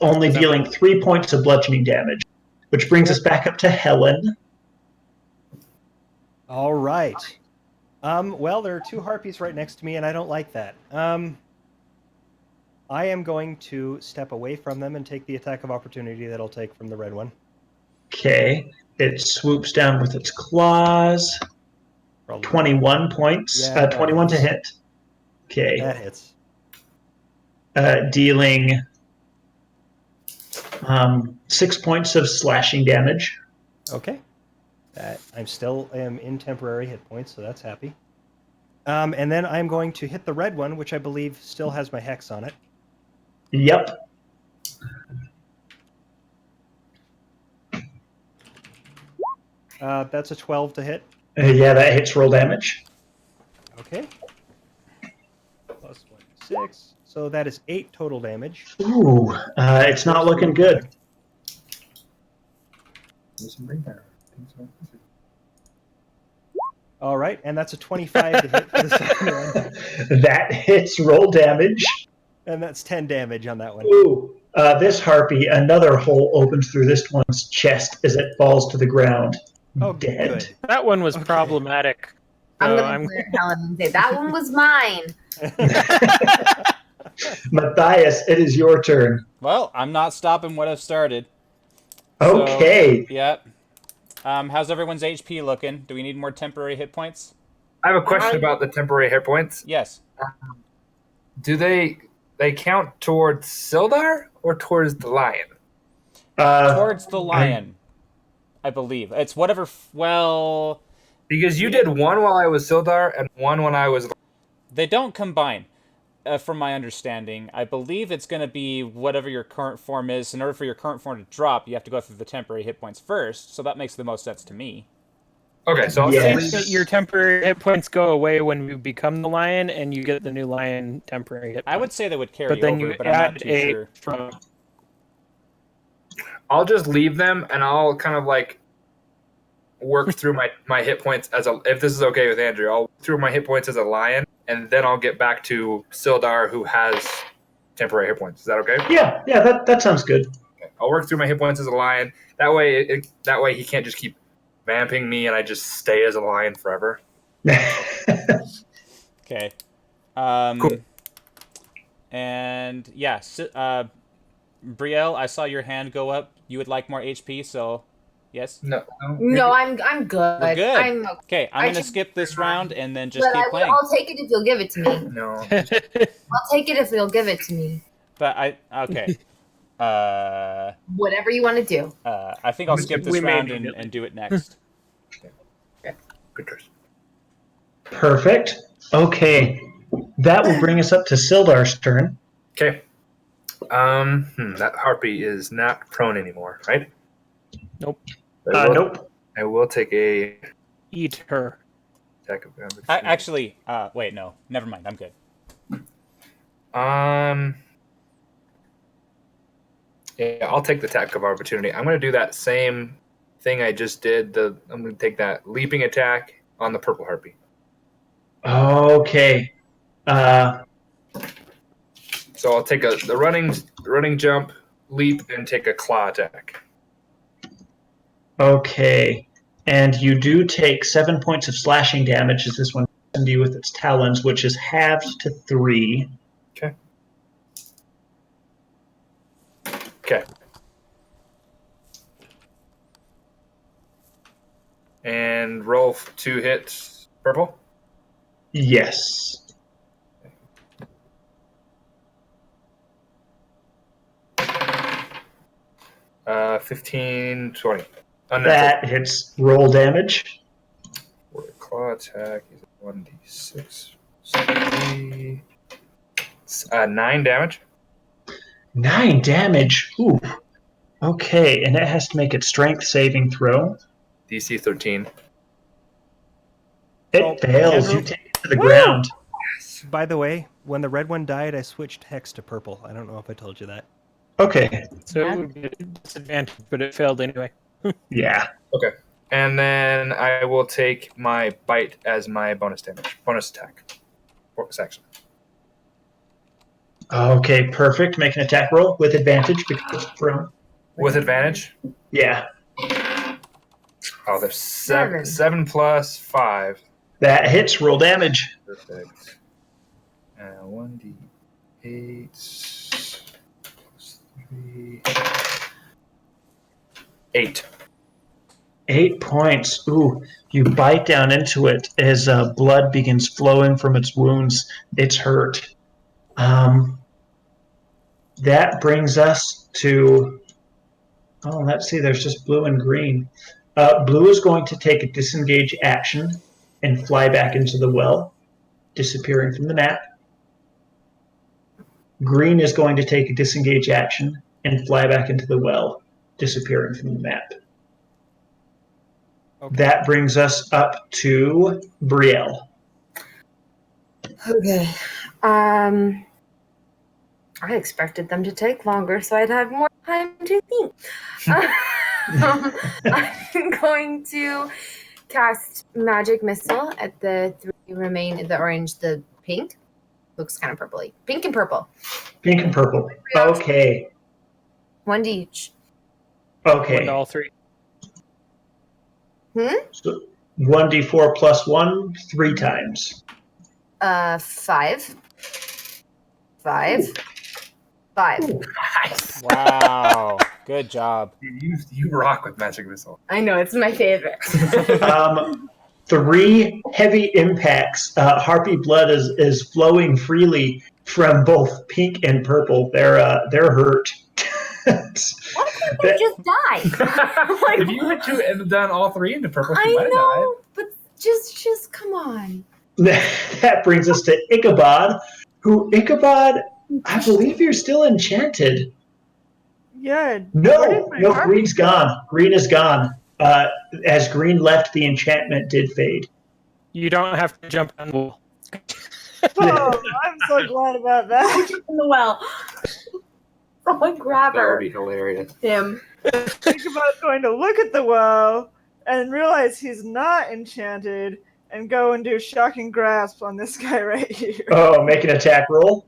Only dealing 3 points of bludgeoning damage, which brings us back up to Helen. All right. Well, there are 2 harpies right next to me, and I don't like that. I am going to step away from them and take the attack of opportunity that I'll take from the red one. Okay. It swoops down with its claws. Probably. 21 points. Yeah, 21 hits. To hit. Okay. That hits. Dealing 6 points of slashing damage. Okay. I'm still in temporary hit points, so that's happy. And then I'm going to hit the red one, which I believe still has my hex on it. Yep. That's a 12 to hit. Yeah, that hits roll damage. Okay. Plus 1d6. So that is 8 total damage. Ooh, it's not looking good. All right, and that's a 25 to hit for the second one. That hits roll damage. And that's 10 damage on that one. Ooh, this harpy, another hole opens through this one's chest as it falls to the ground. Oh, dead. Good. That one was problematic. I'm So going to clear Helen and say, that one was mine. Matthias, it is your turn. Well, I'm not stopping what I've started. Okay. So, yep. How's everyone's HP looking? Do we need more temporary hit points? I have a question about the temporary hit points. Yes. Do they count towards Sildar or towards the lion? Towards the lion, I believe. It's whatever. Well, because you did one while I was Sildar and one when I was. They don't combine, from my understanding. I believe it's going to be whatever your current form is. In order for your current form to drop, you have to go through the temporary hit points first. So that makes the most sense to me. Okay, so I'll Yes. your temporary hit points go away when you become the lion, and you get the new lion temporary hit points. I would say they would carry But then over, you but I'm not add too a sure. from. I'll just leave them, and I'll kind of like work through my hit points if this is okay with Andrew. I'll work through my hit points as a lion, and then I'll get back to Sildar, who has temporary hit points. Is that okay? Yeah, that sounds good. Okay. I'll work through my hit points as a lion. That way, he can't just keep vamping me, and I just stay as a lion forever. Okay. Cool. And yeah, Brielle, I saw your hand go up. You would like more HP, so yes. No, I'm good. We're good. I'm Okay, I'm gonna skip this round and then just keep playing. I'll take it if you'll give it to me. No. I'll take it if you'll give it to me. But okay. Whatever you want to do. I think I'll skip this round and do it next. Good choice. Perfect. Okay. That will bring us up to Sildar's turn. Okay. That harpy is not prone anymore, right? Nope. Nope. I will take a Eat her. attack of opportunity. Actually, wait, no, never mind. I'm good. Yeah, I'll take the attack of opportunity. I'm going to do that same thing I just did. I'm going to take that leaping attack on the purple harpy. Okay. So I'll take the running jump, leap, and take a claw attack. Okay. And you do take 7 points of slashing damage as this one comes to you with its talons, which is halved to 3. Okay. Okay. And roll 2 hits. Purple? Yes. Uh, 15, 20. That hits roll damage. For a claw attack is 1d6. 3, 9 damage. 9 damage. Ooh. Okay, and it has to make its strength saving throw. DC 13. It fails. Andrew? You take it to the ground. By the way, when the red one died, I switched hex to purple. I don't know if I told you that. Okay. So it would be a disadvantage, but it failed anyway. Yeah. Okay. And then I will take my bite as my bonus attack. Bonus action. Okay, perfect. Make an attack roll with advantage because it's prone. With advantage? Yeah. Oh, there's 7 plus 5. That hits roll damage. Perfect. 1d8 plus 3. 8. 8 points. Ooh, you bite down into it as blood begins flowing from its wounds. It's hurt. That brings us to... Oh, let's see. There's just blue and green. Blue is going to take a disengage action and fly back into the well, disappearing from the map. Green is going to take a disengage action and fly back into the well, disappearing from the map. Okay. That brings us up to Brielle. Okay. I expected them to take longer, so I'd have more time to think. I'm going to cast Magic Missile at the 3 remain, the orange, the pink. Looks kind of purpley. Pink and purple. Pink and purple. Okay. 1 to each. Okay. 1 to all 3. So 1d4 plus 1, 3 times. 5. 5. 5. Nice. Wow, good job. You rock with Magic Missile. I know, it's my favorite. 3 heavy impacts. Harpy blood is flowing freely from both pink and purple. They're hurt. Why can't they just die? Like, If you had to and done all 3 into purple, I you might have know, but just come on. That brings us to Ichabod, who, Ichabod, I believe you're still enchanted. Yeah. No, where did my no, harp- green's gone. Green is gone. As green left, the enchantment did fade. You don't have to jump on the wall. Oh, I'm so glad about that. In the well. Someone grab That would her. be hilarious. Him. Ichabod's going to look at the well and realize he's not enchanted and go and do shocking grasp on this guy right here. Oh, make an attack roll.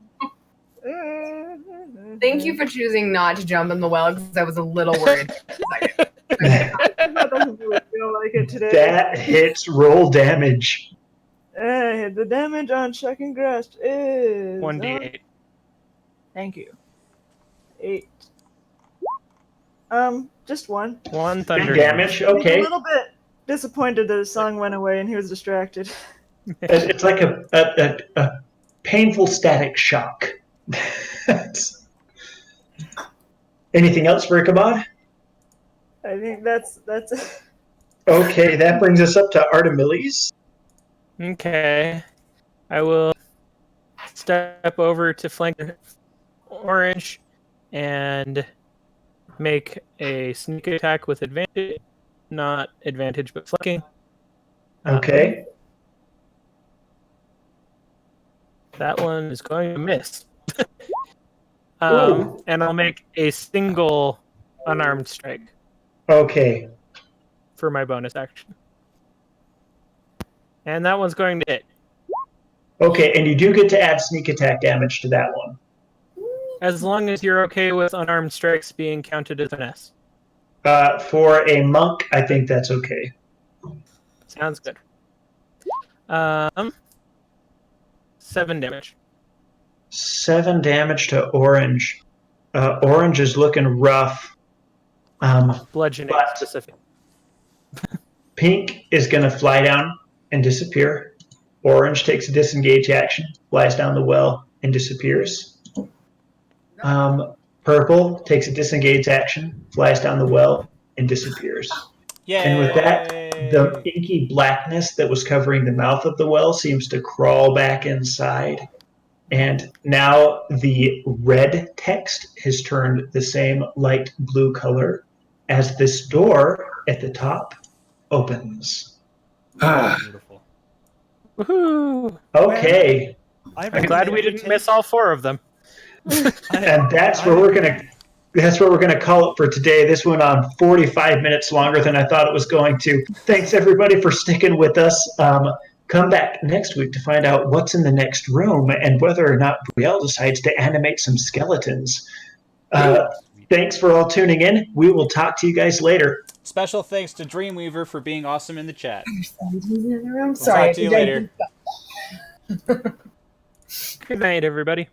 Thank you for choosing not to jump in the well because I was a little worried. That doesn't really feel like it today. That hits roll damage. The damage on shocking grasp is 1d8. Thank you. 8. Just one. One thunder Big damage. He's a Okay. little bit disappointed that his song went away and he was distracted. It's like a painful static shock. Anything else for Ichabod? I think that's it. Okay, that brings us up to Artemiles. Okay. I will step over to flank Orange and make a sneak attack with advantage. Not advantage, but flanking. Okay. That one is going to miss. Ooh. And I'll make a single unarmed strike Okay. for my bonus action. And that one's going to hit. Okay, and you do get to add sneak attack damage to that one. As long as you're okay with unarmed strikes being counted as an S. For a monk, I think that's okay. Sounds good. 7 damage. 7 damage to Orange. Orange is looking rough. Bludgeoning But- specific. Pink is going to fly down and disappear. Orange takes a disengage action, flies down the well, and disappears. Purple takes a disengage action, flies down the well, and disappears. Yay! And with that, the inky blackness that was covering the mouth of the well seems to crawl back inside. And now the red text has turned the same light blue color as this door at the top opens. Beautiful. Woohoo! Okay, I'm glad we didn't miss all 4 of them. and that's where we're gonna call it for today. This went on 45 minutes longer than I thought it was going to. Thanks everybody for sticking with us. Come back next week to find out what's in the next room and whether or not Brielle decides to animate some skeletons. Thanks for all tuning in. We will talk to you guys later. Special thanks to Dreamweaver for being awesome in the chat. Sorry, Talk to you later. Good night, everybody.